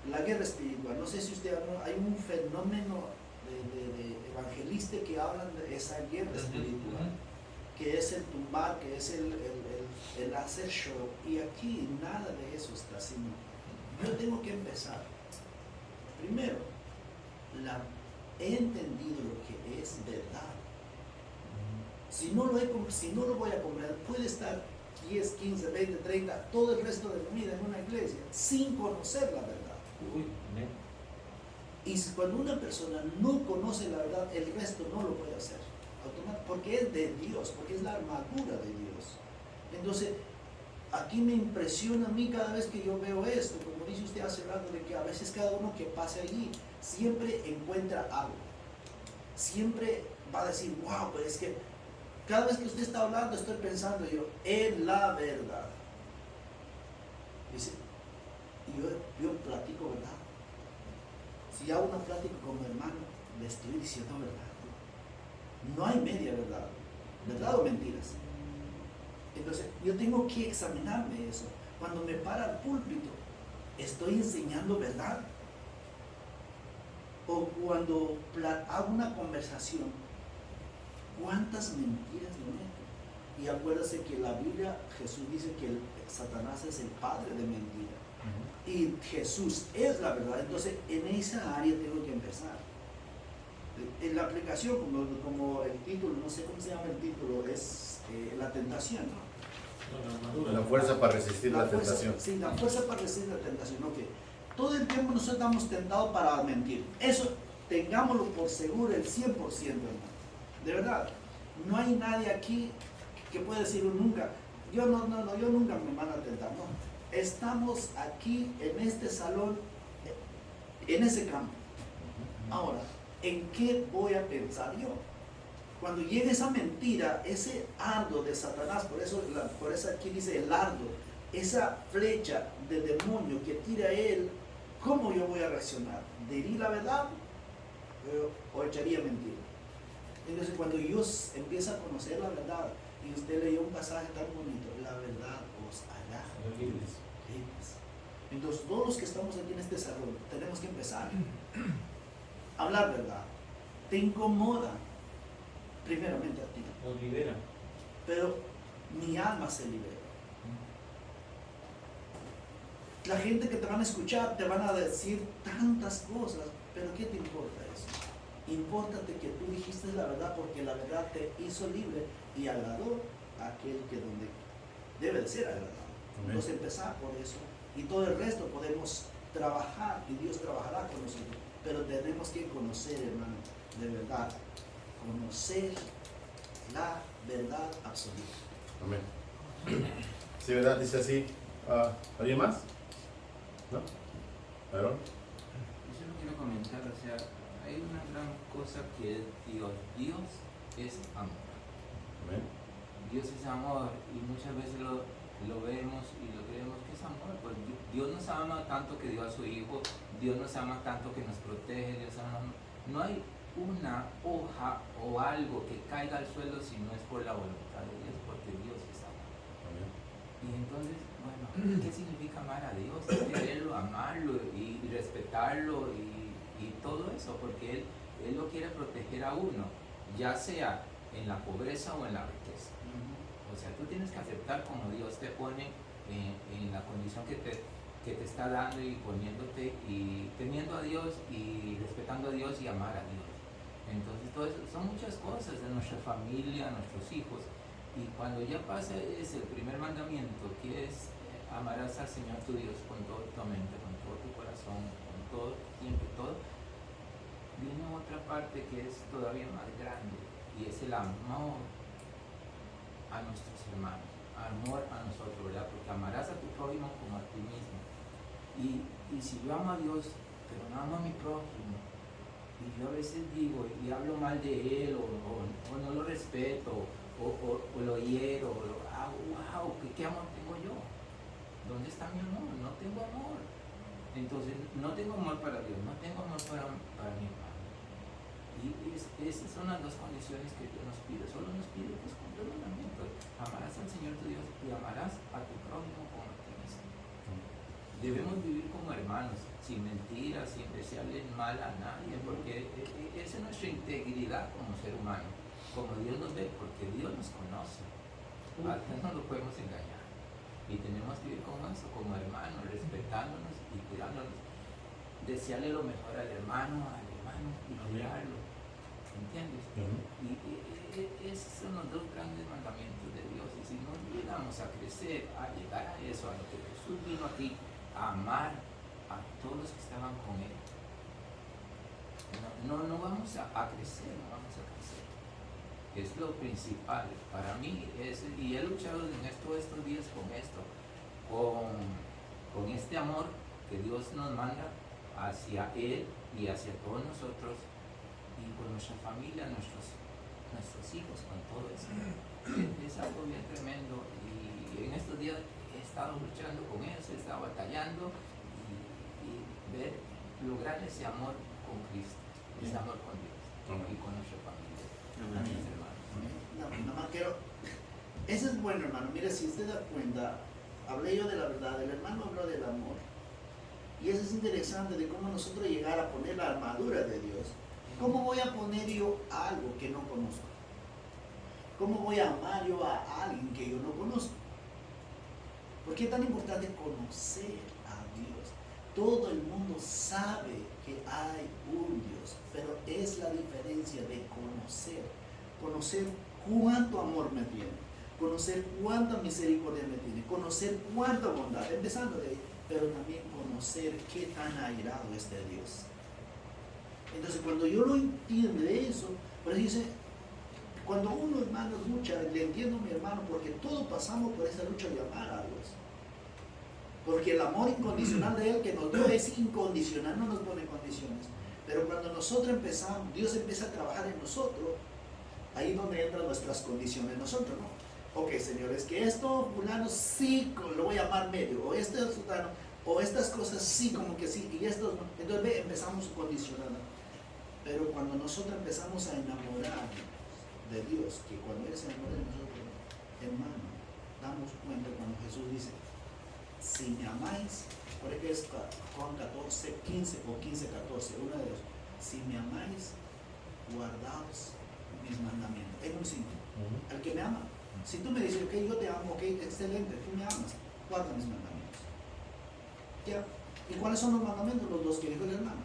La guerra espiritual. No sé si usted hay un fenómeno de evangelistas que hablan de esa guerra espiritual, que es el tumbar, que es el hacer show. Y aquí nada de eso está, sino yo tengo que empezar. Primero, he entendido lo que es verdad. Si no lo voy a comprender, puede estar 10, 15, 20, 30, todo el resto de mi vida en una iglesia sin conocer la verdad. Y cuando una persona no conoce la verdad, el resto no lo puede hacer. Porque es de Dios, porque es la armadura de Dios. Entonces, aquí me impresiona a mí cada vez que yo veo esto, como dice usted hace rato, de que a veces cada uno que pase allí siempre encuentra algo. Siempre va a decir, wow, pero es que cada vez que usted está hablando estoy pensando yo en la verdad. Dice, yo platico verdad. Si hago una plática con mi hermano, le estoy diciendo verdad. No hay media verdad. ¿Verdad o mentiras? Entonces, yo tengo que examinarme eso. Cuando me para el púlpito, ¿estoy enseñando verdad? O cuando hago una conversación, ¿cuántas mentiras le meto? Y acuérdese que en la Biblia Jesús dice que Satanás es el padre de mentira. Y Jesús es la verdad. Entonces, en esa área tengo que empezar. En la aplicación, como el título, no sé cómo se llama el título, es la tentación. La fuerza para resistir la tentación. Sí, la fuerza para resistir la tentación. Okay. Todo el tiempo nosotros estamos tentados para mentir. Eso tengámoslo por seguro el 100%, hermano. De verdad, no hay nadie aquí que pueda decir nunca, yo nunca me van a tentar. No. Estamos aquí en este salón, en ese campo. Ahora, ¿en qué voy a pensar yo? Cuando llegue esa mentira, ese ardo de Satanás, por eso aquí dice el ardo, esa flecha del demonio que tira a él, ¿cómo yo voy a reaccionar? ¿Diría la verdad o echaría mentira? Entonces, cuando yo empiezo a conocer la verdad, y usted leyó un pasaje tan bonito, la verdad os hará libres. Entonces, todos los que estamos aquí en este salón, tenemos que empezar a hablar verdad. Te incomoda, primeramente a ti. Nos libera. Pero mi alma se libera. La gente que te van a escuchar te van a decir tantas cosas, pero ¿qué te importa eso? Impórtate que tú dijiste la verdad, porque la verdad te hizo libre y agradó a aquel que donde debe de ser agradado. Entonces empezar por eso y todo el resto podemos trabajar y Dios trabajará con nosotros, pero tenemos que conocer, hermano, de verdad, conocer la verdad absoluta. Amén. Sí, ¿verdad? Dice así. ¿Alguien más? ¿No? ¿Aaron? Yo solo quiero comentar, o sea, hay una gran cosa que es Dios. Dios es amor. Amén. Dios es amor y muchas veces lo vemos y lo creemos que es amor. Pues Dios nos ama tanto que dio a su Hijo, Dios nos ama tanto que nos protege, Dios ama. No hay una hoja o algo que caiga al suelo si no es por la voluntad de Dios, porque Dios es amor. Amén. Y entonces, bueno, ¿qué significa amar a Dios? Quererlo, amarlo y respetarlo y todo eso, porque Él lo quiere proteger a uno, ya sea en la pobreza o en la riqueza. O sea, tú tienes que aceptar como Dios te pone en la condición que te está dando y poniéndote y temiendo a Dios y respetando a Dios y amar a Dios. Entonces, todo eso, son muchas cosas de nuestra familia, nuestros hijos. Y cuando ya pasa ese primer mandamiento, que es amarás al Señor tu Dios con toda tu mente, con todo tu corazón, con todo tu tiempo y todo, viene otra parte que es todavía más grande y es el amor a nuestros hermanos, amor a nosotros, ¿verdad? Porque amarás a tu prójimo como a ti mismo. Y si yo amo a Dios, pero no amo a mi prójimo, y yo a veces digo y hablo mal de él o no lo respeto o lo hiero, o lo hago, wow, ¿qué amor tengo yo? ¿Dónde está mi amor? No tengo amor. Entonces, no tengo amor para Dios, no tengo amor para mi hermano. Y esas son las dos condiciones que Dios nos pide. Solo nos pide pues cumplir los mandamientos. Amarás al Señor tu Dios y amarás a tu prójimo como a ti mismo. Debemos vivir como hermanos, sin mentiras, sin desearle mal a nadie, porque esa es nuestra integridad como ser humano, como Dios nos ve, porque Dios nos conoce. A Dios no lo podemos engañar. Y tenemos que vivir como eso, como hermanos, respetándonos y cuidándonos. Desearle lo mejor al hermano y cuidarlo. ¿Entiendes? Y esos son los dos grandes mandamientos de Dios. Y si no llegamos a crecer, a llegar a eso, a lo que Jesús vino aquí, a amar a todos los que estaban con Él, no vamos a crecer, no vamos a crecer. Es lo principal para mí, y he luchado en estos días con esto, con este amor que Dios nos manda hacia Él y hacia todos nosotros, y con nuestra familia, nuestros hijos, con todo eso. Es algo bien tremendo, y en estos días he estado luchando con eso, he estado batallando y lograr ese amor con Cristo, ese amor con Dios y con nuestra familia. Amén. Nada más quiero, eso es bueno, hermano. Mire, si usted da cuenta, hablé yo de la verdad, el hermano habló del amor, y eso es interesante de cómo nosotros llegar a poner la armadura de Dios. ¿Cómo voy a poner yo algo que no conozco? ¿Cómo voy a amar yo a alguien que yo no conozco? ¿Por qué es tan importante conocer a Dios? Todo el mundo sabe que hay un Dios, pero es la diferencia de conocer cuánto amor me tiene, conocer cuánta misericordia me tiene, conocer cuánta bondad, empezando de ahí, pero también conocer qué tan airado es de Dios. Entonces, cuando yo lo entiendo de eso, pero dice, cuando uno, hermano, lucha, le entiendo a mi hermano, porque todos pasamos por esa lucha de amar a Dios. Porque el amor incondicional de Él que nos dio es incondicional, no nos pone condiciones. Pero cuando nosotros empezamos, Dios empieza a trabajar en nosotros, ahí es donde entran nuestras condiciones nosotros, ¿no? Ok, Señor, es que esto, fulano, sí, lo voy a amar medio, o esto es fulano, o estas cosas sí, como que sí, y esto no. Entonces empezamos condicionando. Pero cuando nosotros empezamos a enamorarnos de Dios, que cuando Él se enamora de nosotros, hermano, damos cuenta cuando Jesús dice, si me amáis, por ejemplo es Juan 14, 15 o 15, 14, uno de ellos, si me amáis, guardaos mis mandamientos. Es muy simple. Al que me ama, si tú me dices, ok, yo te amo, ok, excelente, tú me amas, guarda mis mandamientos. ¿Ya? ¿Y cuáles son los mandamientos? Los dos que dijo el hermano.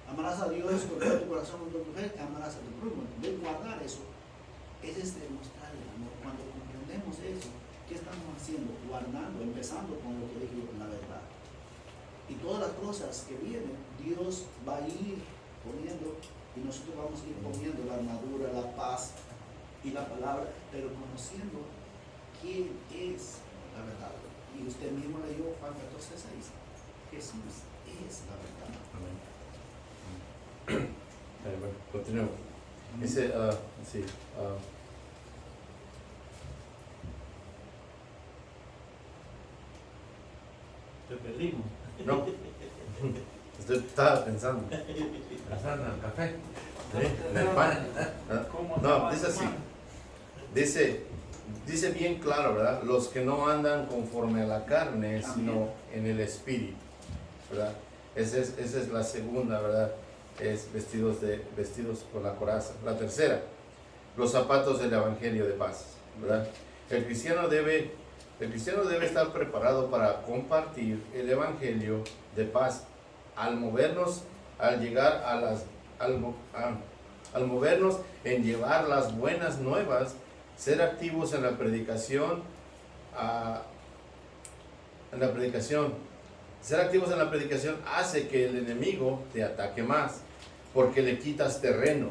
Amarás a Dios con todo tu corazón, con toda tu fe, amarás a tu prójimo. De guardar eso, ese es demostrar el amor. Cuando comprendemos eso, ¿qué estamos haciendo? Guardando, empezando con lo que dijo la verdad. Y todas las cosas que vienen, Dios va a ir poniendo, y nosotros vamos a ir poniendo la armadura, la paz y la palabra, pero conociendo quién es la verdad. Y usted mismo leyó Juan 14, 6. Jesús es la verdad. Amén. Bueno, continuemos. Dice, sí. Te perdimos. No. Estaba pensando. Pasando al café. En el pan. No, dice así. Dice bien claro, ¿verdad? Los que no andan conforme a la carne, sino en el espíritu, ¿verdad? Esa es la segunda, ¿verdad? Es vestidos por la coraza. La tercera, los zapatos del evangelio de paz, ¿verdad? El cristiano debe estar preparado para compartir el evangelio de paz al movernos en llevar las buenas nuevas, ser activos en la predicación, Ser activos en la predicación hace que el enemigo te ataque más, porque le quitas terreno,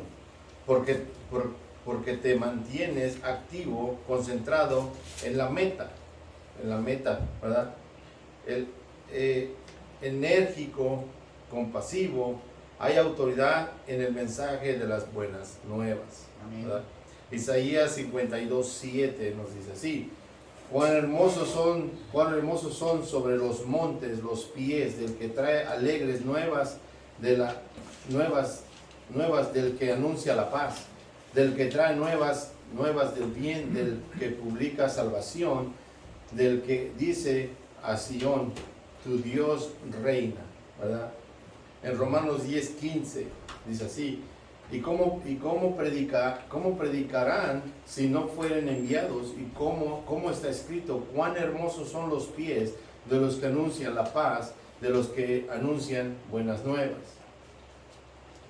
porque te mantienes activo, concentrado en la meta, ¿verdad? Enérgico, compasivo, hay autoridad en el mensaje de las buenas nuevas, ¿verdad? Isaías 52:7 nos dice así: cuán hermosos son sobre los montes los pies del que trae alegres nuevas, nuevas del que anuncia la paz, del que trae nuevas del bien, del que publica salvación, del que dice a Sión, tu Dios reina, ¿verdad? En Romanos 10:15 dice así: ¿y cómo predicarán si no fueren enviados? Y cómo está escrito: cuán hermosos son los pies de los que anuncian la paz, de los que anuncian buenas nuevas,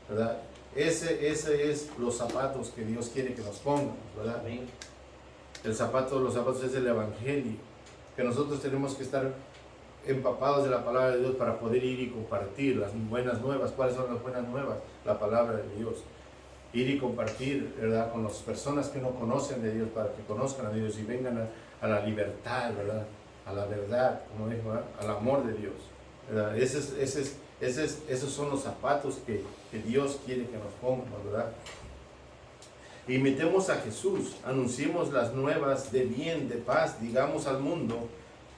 ¿verdad? Ese es los zapatos que Dios quiere que nos pongamos, ¿verdad? Los zapatos es el Evangelio, que nosotros tenemos que estar empapados de la palabra de Dios para poder ir y compartir las buenas nuevas. ¿Cuáles son las buenas nuevas? La palabra de Dios. Ir y compartir, ¿verdad?, con las personas que no conocen de Dios, para que conozcan a Dios y vengan a la libertad, ¿verdad?, a la verdad, como dijo, ¿verdad?, al amor de Dios, ¿verdad? Esos son los zapatos que Dios quiere que nos pongamos, ¿verdad? Imitemos a Jesús, anunciemos las nuevas de bien, de paz, digamos al mundo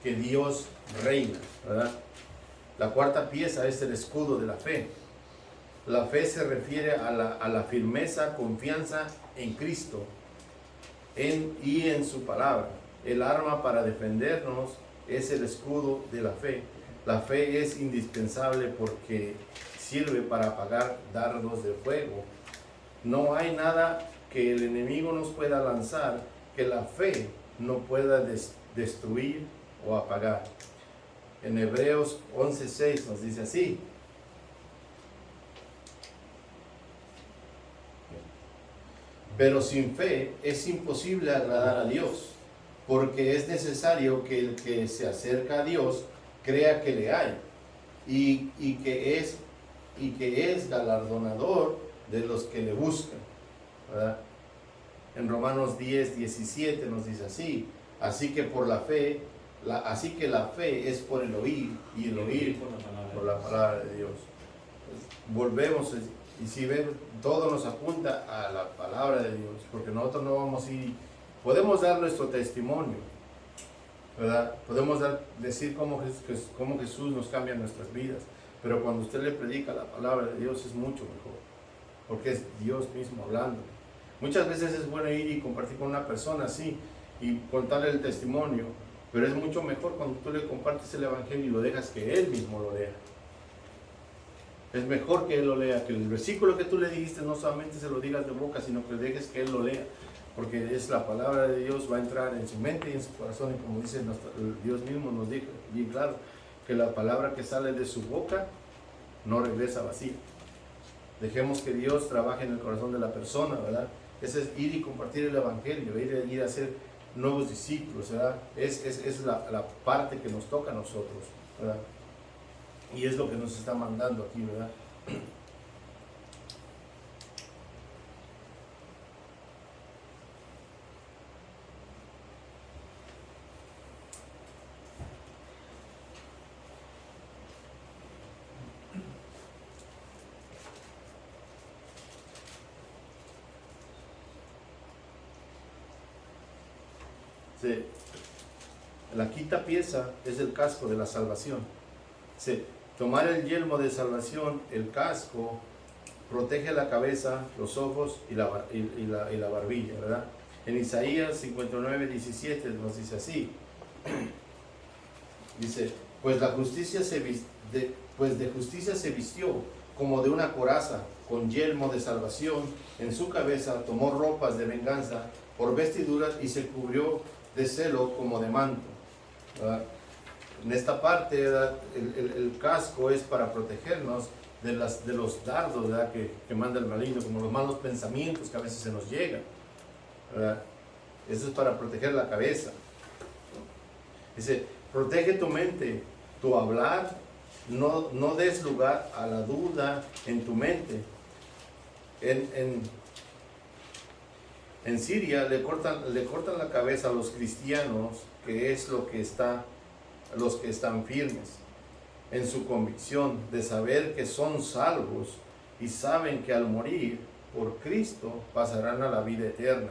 que Dios reina, ¿verdad? La cuarta pieza es el escudo de la fe. La fe se refiere a la firmeza, confianza en Cristo y en su palabra. El arma para defendernos es el escudo de la fe. La fe es indispensable porque sirve para apagar dardos de fuego. No hay nada que el enemigo nos pueda lanzar que la fe no pueda destruir o apagar. En Hebreos 11:6 nos dice así: pero sin fe es imposible agradar a Dios, porque es necesario que el que se acerca a Dios crea que le hay y que es galardonador de los que le buscan, ¿verdad? En Romanos 10:17 nos dice así: así que la fe es por el oír, y el oír por la palabra de Dios. Pues, volvemos, y si ven, todo nos apunta a la palabra de Dios, porque nosotros no vamos a ir, podemos dar nuestro testimonio, ¿verdad? Podemos decir cómo Jesús nos cambia nuestras vidas, pero cuando usted le predica la palabra de Dios es mucho mejor, porque es Dios mismo hablando. Muchas veces es bueno ir y compartir con una persona así y contarle el testimonio, pero es mucho mejor cuando tú le compartes el Evangelio y lo dejas que Él mismo lo lea. Es mejor que Él lo lea, que el versículo que tú le dijiste no solamente se lo digas de boca, sino que dejes que Él lo lea, porque es la palabra de Dios, va a entrar en su mente y en su corazón, y como dice Dios mismo nos dijo bien claro, que la palabra que sale de su boca no regresa vacía. Dejemos que Dios trabaje en el corazón de la persona, ¿verdad? Ese es ir y compartir el Evangelio, ir a hacer nuevos discípulos, ¿verdad? Es la parte que nos toca a nosotros, ¿verdad? Y es lo que nos está mandando aquí, ¿verdad? Sí. La quinta pieza es el casco de la salvación. Sí. Tomar el yelmo de salvación, el casco, protege la cabeza, los ojos y la barbilla, ¿verdad? En Isaías 59:17 nos dice así: dice, pues de justicia se vistió como de una coraza, con yelmo de salvación en su cabeza, tomó ropas de venganza por vestiduras y se cubrió de celo como de manto, ¿verdad? En esta parte, el casco es para protegernos de los dardos, ¿verdad?, que manda el maligno, como los malos pensamientos que a veces se nos llegan, ¿verdad? Eso es para proteger la cabeza. Dice, protege tu mente, tu hablar, no des lugar a la duda en tu mente. En Siria le cortan la cabeza a los cristianos, que es los que están firmes en su convicción de saber que son salvos y saben que al morir por Cristo pasarán a la vida eterna.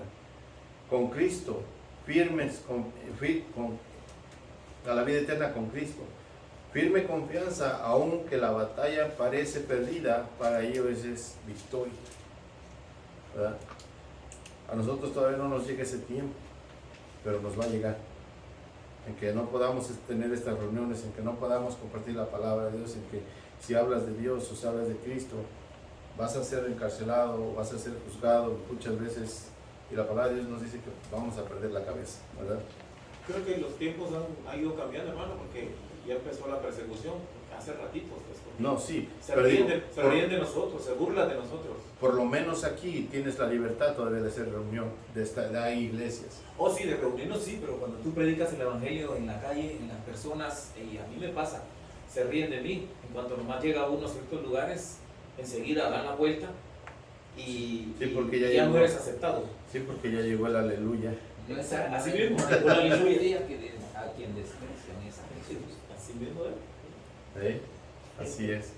con Cristo, firmes a la vida eterna con Cristo. Firme confianza, aunque la batalla parece perdida, para ellos es victoria. ¿Verdad? A nosotros todavía no nos llega ese tiempo, pero nos va a llegar. En que no podamos tener estas reuniones, en que no podamos compartir la palabra de Dios, en que si hablas de Dios o si hablas de Cristo, vas a ser encarcelado, vas a ser juzgado muchas veces, y la palabra de Dios nos dice que vamos a perder la cabeza, ¿verdad? Creo que los tiempos han ido cambiando, hermano, porque ya empezó la persecución hace ratitos. Pues, No, sí, se pero digo, ríen de nosotros, se burlan de nosotros. por lo menos aquí tienes la libertad todavía de hacer reunión, hay iglesias. Oh, sí, de reunirnos sí, pero cuando tú predicas el evangelio en la calle, en las personas, y a mí me pasa, se ríen de mí. En cuanto nomás llega uno a ciertos lugares, enseguida dan la vuelta y, Sí, porque ya ya llegó. no eres aceptado. Sí, porque ya llegó el aleluya. Así mismo, la aleluya. aleluya que a quien desprecian es a Jesús. Así mismo, ¿eh? ¿Eh? Así es.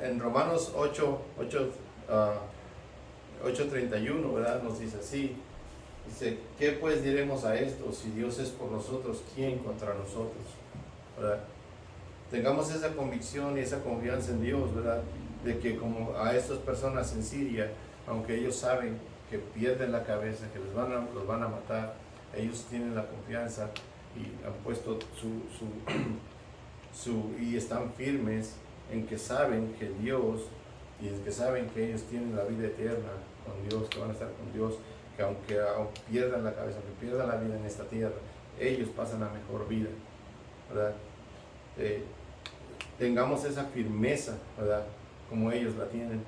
En Romanos 8:31, ¿verdad? Nos dice así. Dice, ¿qué pues diremos a esto? Si Dios es por nosotros, ¿quién contra nosotros? ¿Verdad? Tengamos esa convicción y esa confianza en Dios, ¿verdad? De que como a estas personas en Siria, aunque ellos saben que pierden la cabeza, que los van a matar, ellos tienen la confianza y han puesto y están firmes en que saben que Dios, y en que saben que ellos tienen la vida eterna con Dios, que van a estar con Dios, que aunque pierdan la cabeza, aunque pierdan la vida en esta tierra, ellos pasan la mejor vida, ¿verdad? Tengamos esa firmeza, ¿verdad? Como ellos la tienen.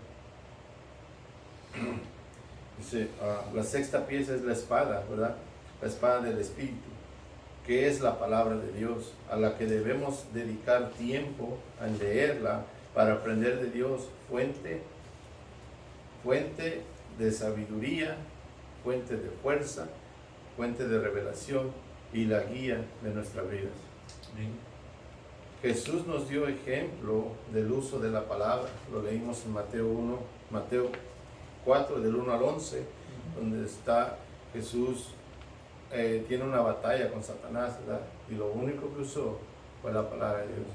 Dice, la sexta pieza es la espada, ¿verdad? La espada del Espíritu, que es la palabra de Dios, a la que debemos dedicar tiempo a leerla para aprender de Dios, fuente de sabiduría, fuente de fuerza, fuente de revelación y la guía de nuestras vidas. Jesús nos dio ejemplo del uso de la palabra, lo leímos en Mateo 4, del 1 al 11, donde está Jesús, tiene una batalla con Satanás, ¿verdad? Y lo único que usó fue la palabra de Dios.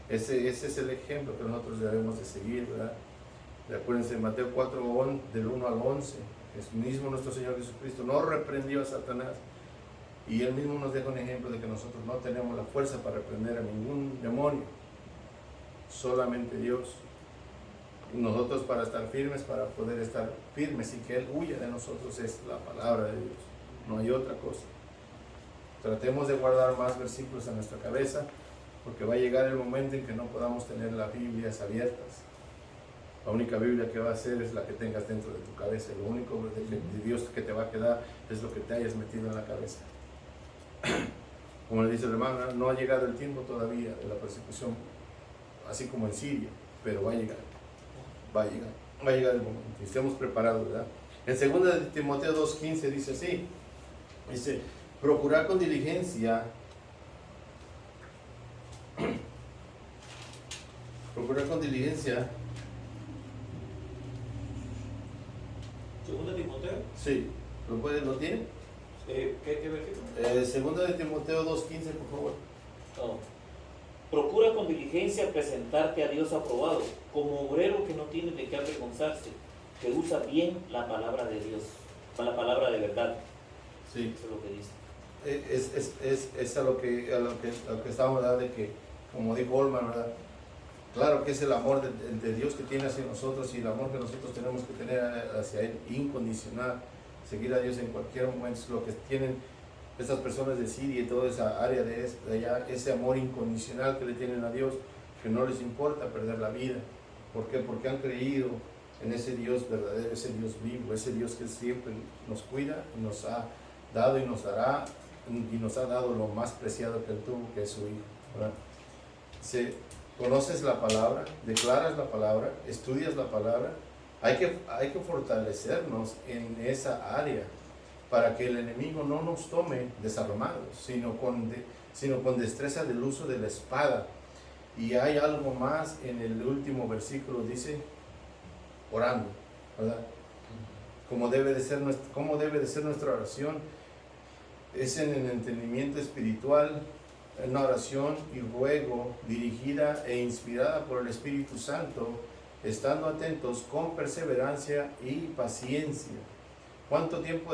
Ese es el ejemplo que nosotros debemos de seguir, ¿verdad? Acuérdense, Mateo 4, del 1 al 11, es mismo nuestro Señor Jesucristo no reprendió a Satanás, y Él mismo nos deja un ejemplo de que nosotros no tenemos la fuerza para reprender a ningún demonio, solamente Dios. Y nosotros para estar firmes, para poder estar firmes y que Él huya de nosotros, es la palabra de Dios, no hay otra cosa. Tratemos de guardar más versículos en nuestra cabeza, porque va a llegar el momento en que no podamos tener las Biblias abiertas. La única Biblia que va a ser es la que tengas dentro de tu cabeza. Lo único de Dios que te va a quedar es lo que te hayas metido en la cabeza. Como le dice el hermano, no ha llegado el tiempo todavía de la persecución, así como en Siria, pero va a llegar el momento, y estemos preparados, ¿verdad? En 2 Timoteo 2:15 dice así, dice, procurar con diligencia, Segunda Timoteo. sí, ¿lo tiene? ¿Qué versículo? Segunda de Timoteo 2:15, por favor. No. Procura con diligencia presentarte a Dios aprobado, como obrero que no tiene de qué avergonzarse, que usa bien la palabra de Dios, la palabra de verdad. Sí. Eso es lo que dice. Es a lo que estamos hablando, de que, como dijo Olman, ¿verdad? Claro que es el amor de Dios que tiene hacia nosotros, y el amor que nosotros tenemos que tener hacia Él, incondicional. Seguir a Dios en cualquier momento es lo que tienen estas personas de Siria y toda esa área de allá, ese amor incondicional que le tienen a Dios, que no les importa perder la vida. ¿Por qué? Porque han creído en ese Dios verdadero, ese Dios vivo, ese Dios que siempre nos cuida y nos ha dado y nos dará, y nos ha dado lo más preciado que Él tuvo, que es su Hijo, ¿verdad? Conoces la palabra, declaras la palabra, estudias la palabra. Hay que fortalecernos en esa área para que el enemigo no nos tome desarmados, sino con destreza del uso de la espada. Y hay algo más en el último versículo, dice orando, ¿verdad? cómo debe de ser nuestra oración. Es en el entendimiento espiritual, en una oración y ruego dirigida e inspirada por el Espíritu Santo, estando atentos con perseverancia y paciencia. ¿Cuánto tiempo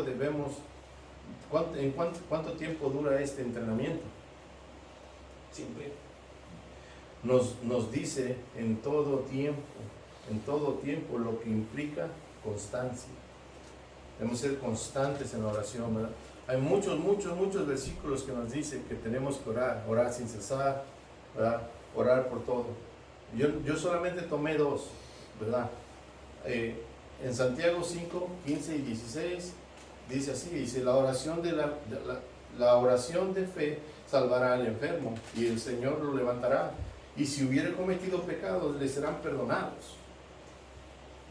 cuánto tiempo dura este entrenamiento? Siempre. Nos dice en todo tiempo, lo que implica constancia. Debemos ser constantes en la oración, ¿verdad? Hay muchos versículos que nos dicen que tenemos que orar sin cesar, ¿verdad? Orar por todo. Yo solamente tomé 2, ¿verdad? En Santiago 5, 15 y 16 dice así, dice, la oración de fe salvará al enfermo y el Señor lo levantará, y si hubiere cometido pecados le serán perdonados.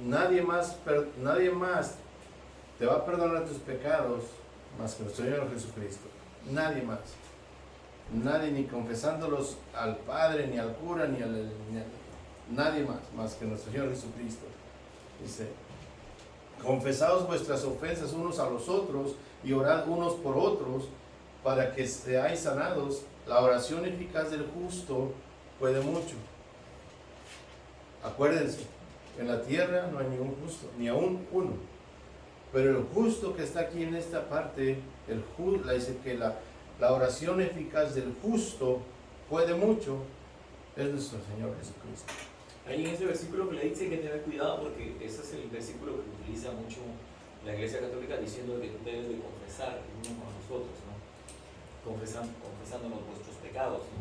Nadie más te va a perdonar tus pecados más que nuestro Señor Jesucristo. Nadie más. Nadie, ni confesándolos al Padre, ni al cura, nadie más que nuestro Señor Jesucristo. Dice, confesaos vuestras ofensas unos a los otros y orad unos por otros para que seáis sanados. La oración eficaz del justo puede mucho. Acuérdense, en la tierra no hay ningún justo, ni aún uno. Pero el justo que está aquí en esta parte, dice que la oración eficaz del justo puede mucho, es nuestro Señor Jesucristo. Ahí en ese versículo que le dice que tener cuidado, porque ese es el versículo que utiliza mucho la Iglesia Católica, diciendo que tú debes de confesar unos con los otros, ¿no? Confesándonos vuestros pecados, ¿no?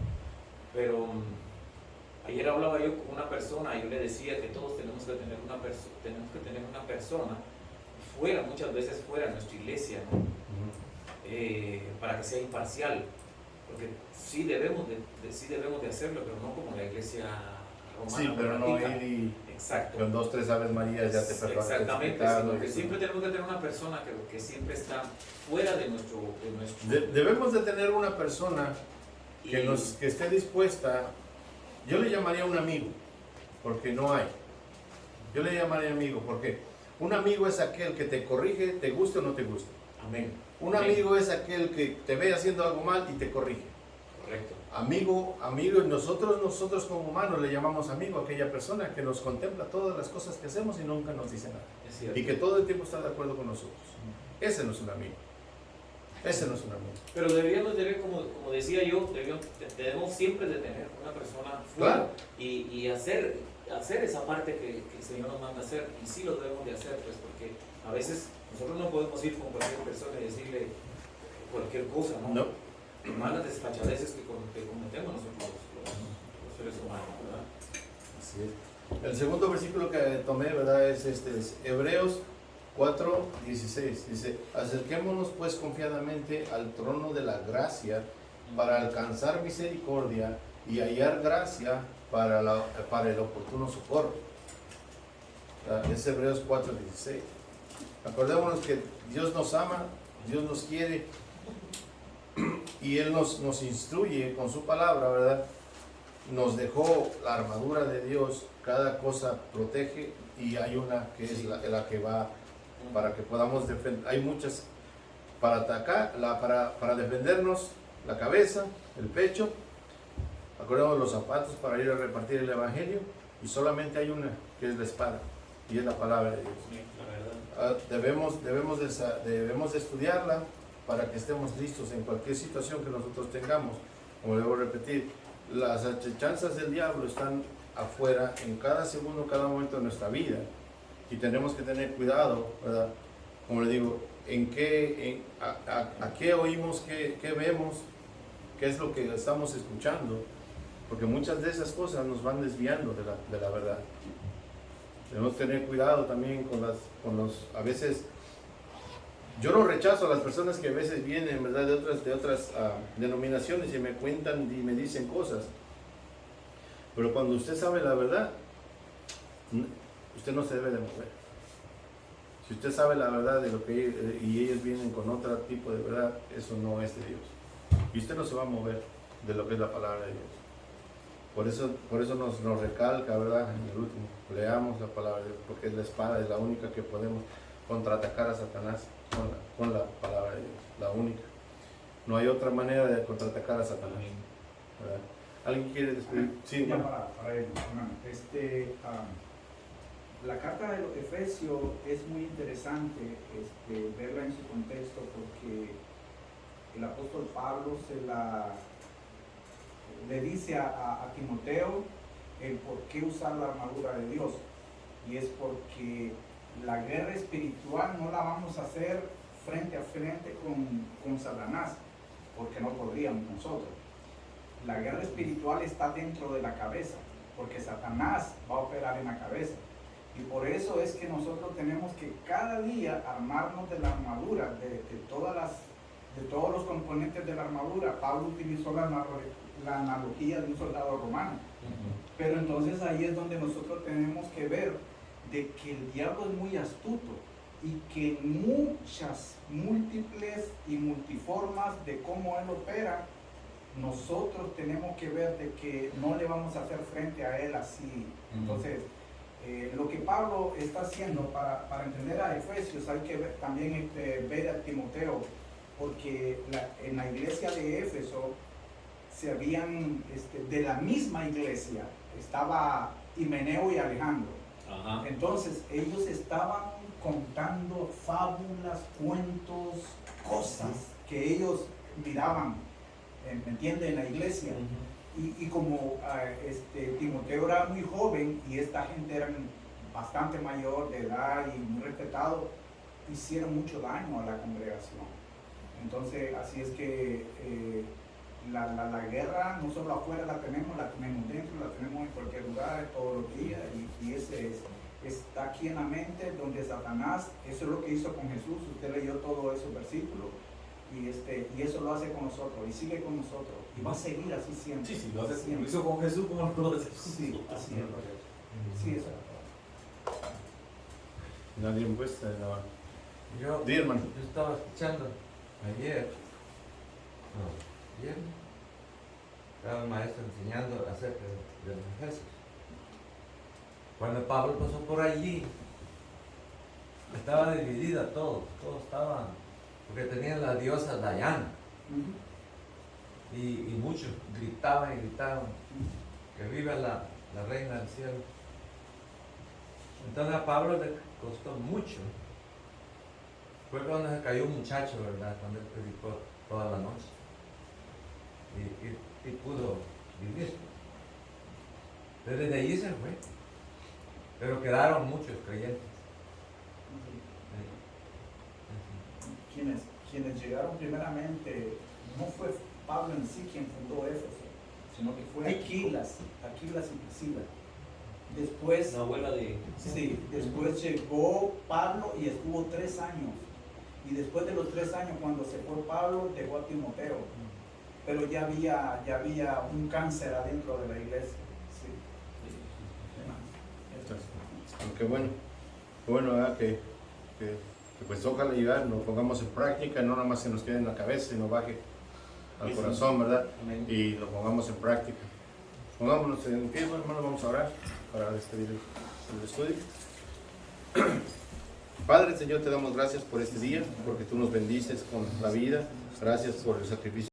Pero ayer hablaba yo con una persona y yo le decía que todos tenemos que tener una persona fuera, muchas veces fuera de nuestra iglesia, ¿no? Para que sea imparcial, porque sí debemos de hacerlo, pero no como la iglesia romana. Sí, pero no ir exacto, con 2, 3 Aves Marías ya te perdonaste. exactamente, sino que siempre tenemos que tener una persona que siempre está fuera de nuestro debemos de tener una persona que esté dispuesta. Yo le llamaría un amigo, porque no hay. Yo le llamaría amigo, porque un amigo es aquel que te corrige, te guste o no te guste. Amén. Un amigo es aquel que te ve haciendo algo mal y te corrige. Correcto. Amigo, nosotros como humanos le llamamos amigo a aquella persona que nos contempla todas las cosas que hacemos y nunca nos dice nada. Es cierto. Y que todo el tiempo está de acuerdo con nosotros. Ese no es un amigo. Ese no es un amigo. Pero deberíamos tener, como decía yo, debemos siempre de tener una persona fuera, Claro. y hacer esa parte que el Señor nos manda hacer, y sí lo debemos de hacer, pues, porque a veces nosotros no podemos ir con cualquier persona y decirle cualquier cosa, ¿no? No. Malas desfachadeces que cometemos nosotros los seres humanos, ¿verdad? Así es. El segundo versículo que tomé, ¿verdad? Es Hebreos 4:16. Dice, acerquémonos pues confiadamente al trono de la gracia para alcanzar misericordia y hallar gracia para el oportuno socorro. Es Hebreos 4:16. Acordémonos que Dios nos ama, Dios nos quiere y Él nos instruye con su palabra, ¿verdad? Nos dejó la armadura de Dios, cada cosa protege, y hay una que es la que va para que podamos defender. Hay muchas para atacar, para defendernos: la cabeza, el pecho, acordemos los zapatos para ir a repartir el evangelio, y solamente hay una que es la espada, y es la palabra de Dios. La verdad. Debemos de estudiarla para que estemos listos en cualquier situación que nosotros tengamos. Como debo repetir, las acechanzas del diablo están afuera en cada segundo, cada momento de nuestra vida, y tenemos que tener cuidado, ¿verdad? Como le digo, a qué oímos, qué vemos, qué es lo que estamos escuchando, porque muchas de esas cosas nos van desviando de la verdad. Debemos tener cuidado también a veces. Yo no rechazo a las personas que a veces vienen, ¿verdad?, de otras denominaciones y me cuentan y me dicen cosas. Pero cuando usted sabe la verdad, usted no se debe de mover. Si usted sabe la verdad de lo que y ellos vienen con otro tipo de verdad, eso no es de Dios. Y usted no se va a mover de lo que es la palabra de Dios. Por eso nos recalca, ¿verdad?, en el último, leamos la palabra de Dios, porque es la espada, es la única que podemos. contraatacar a Satanás con la palabra de Dios, la única. No hay otra manera de contraatacar a Satanás, ¿verdad? ¿Alguien quiere despedir? Sí, Ya hermano. para él, hermano. La carta de los Efesios es muy interesante verla en su contexto, porque el apóstol Pablo le dice a Timoteo el por qué usar la armadura de Dios, y es porque la guerra espiritual no la vamos a hacer frente a frente con Satanás, porque no podríamos nosotros. La guerra espiritual está dentro de la cabeza, porque Satanás va a operar en la cabeza. Y por eso es que nosotros tenemos que cada día armarnos de la armadura, de todos los componentes de la armadura. Pablo utilizó la analogía de un soldado romano. Pero entonces ahí es donde nosotros tenemos que ver de que el diablo es muy astuto y que muchas, múltiples y multiformas de cómo él opera, nosotros tenemos que ver de que no le vamos a hacer frente a él así. Entonces, lo que Pablo está haciendo para entender a Efesios, hay que ver, también ver a Timoteo, porque en la iglesia de Éfeso se habían, de la misma iglesia, estaba Himeneo y Alejandro. Ajá. Entonces ellos estaban contando fábulas, cuentos, cosas que ellos miraban, ¿me entiende?, en la iglesia. Y como Timoteo era muy joven y esta gente era bastante mayor de edad y muy respetado, hicieron mucho daño a la congregación. Entonces, así es que la guerra no solo afuera la tenemos dentro, la tenemos en cualquier lugar, todos los días, y ese está aquí en la mente, donde Satanás, eso es lo que hizo con Jesús. Usted leyó todos esos versículos, y eso lo hace con nosotros, y sigue con nosotros, y va a seguir así siempre. Sí, lo hace, siempre. lo hizo con Jesús, como lo hace. Sí, así es. Sí, eso. Nadie pues, no. Yo Di, hermano. estaba escuchando ayer, estaba el maestro enseñando acerca de los Efesios. Cuando Pablo pasó por allí, estaba dividida todo estaba, porque tenían la diosa Diana, y muchos gritaban que viva la reina del cielo. Entonces a Pablo le costó mucho. Fue cuando se cayó un muchacho, ¿verdad? Cuando él predicó toda la noche. Y pudo vivir. Desde allí se fue. Pero quedaron muchos creyentes. Quienes llegaron primeramente, no fue Pablo en sí quien fundó Éfeso, sino que fue Aquilas y Priscila. Después, La abuela de... sí, después llegó Pablo y estuvo 3 años. Y después de los 3 años, cuando se fue Pablo, dejó a Timoteo. Pero ya había un cáncer adentro de la iglesia. Sí. Qué bueno, ¿verdad? Que pues ojalá llegar, lo pongamos en práctica, no nada más se nos quede en la cabeza, sino baje al corazón, ¿verdad? Y lo pongamos en práctica. Pongámonos en pie, hermano, vamos a orar para despedir el estudio. Padre, Señor, te damos gracias por este día, porque tú nos bendices con la vida. Gracias por el sacrificio.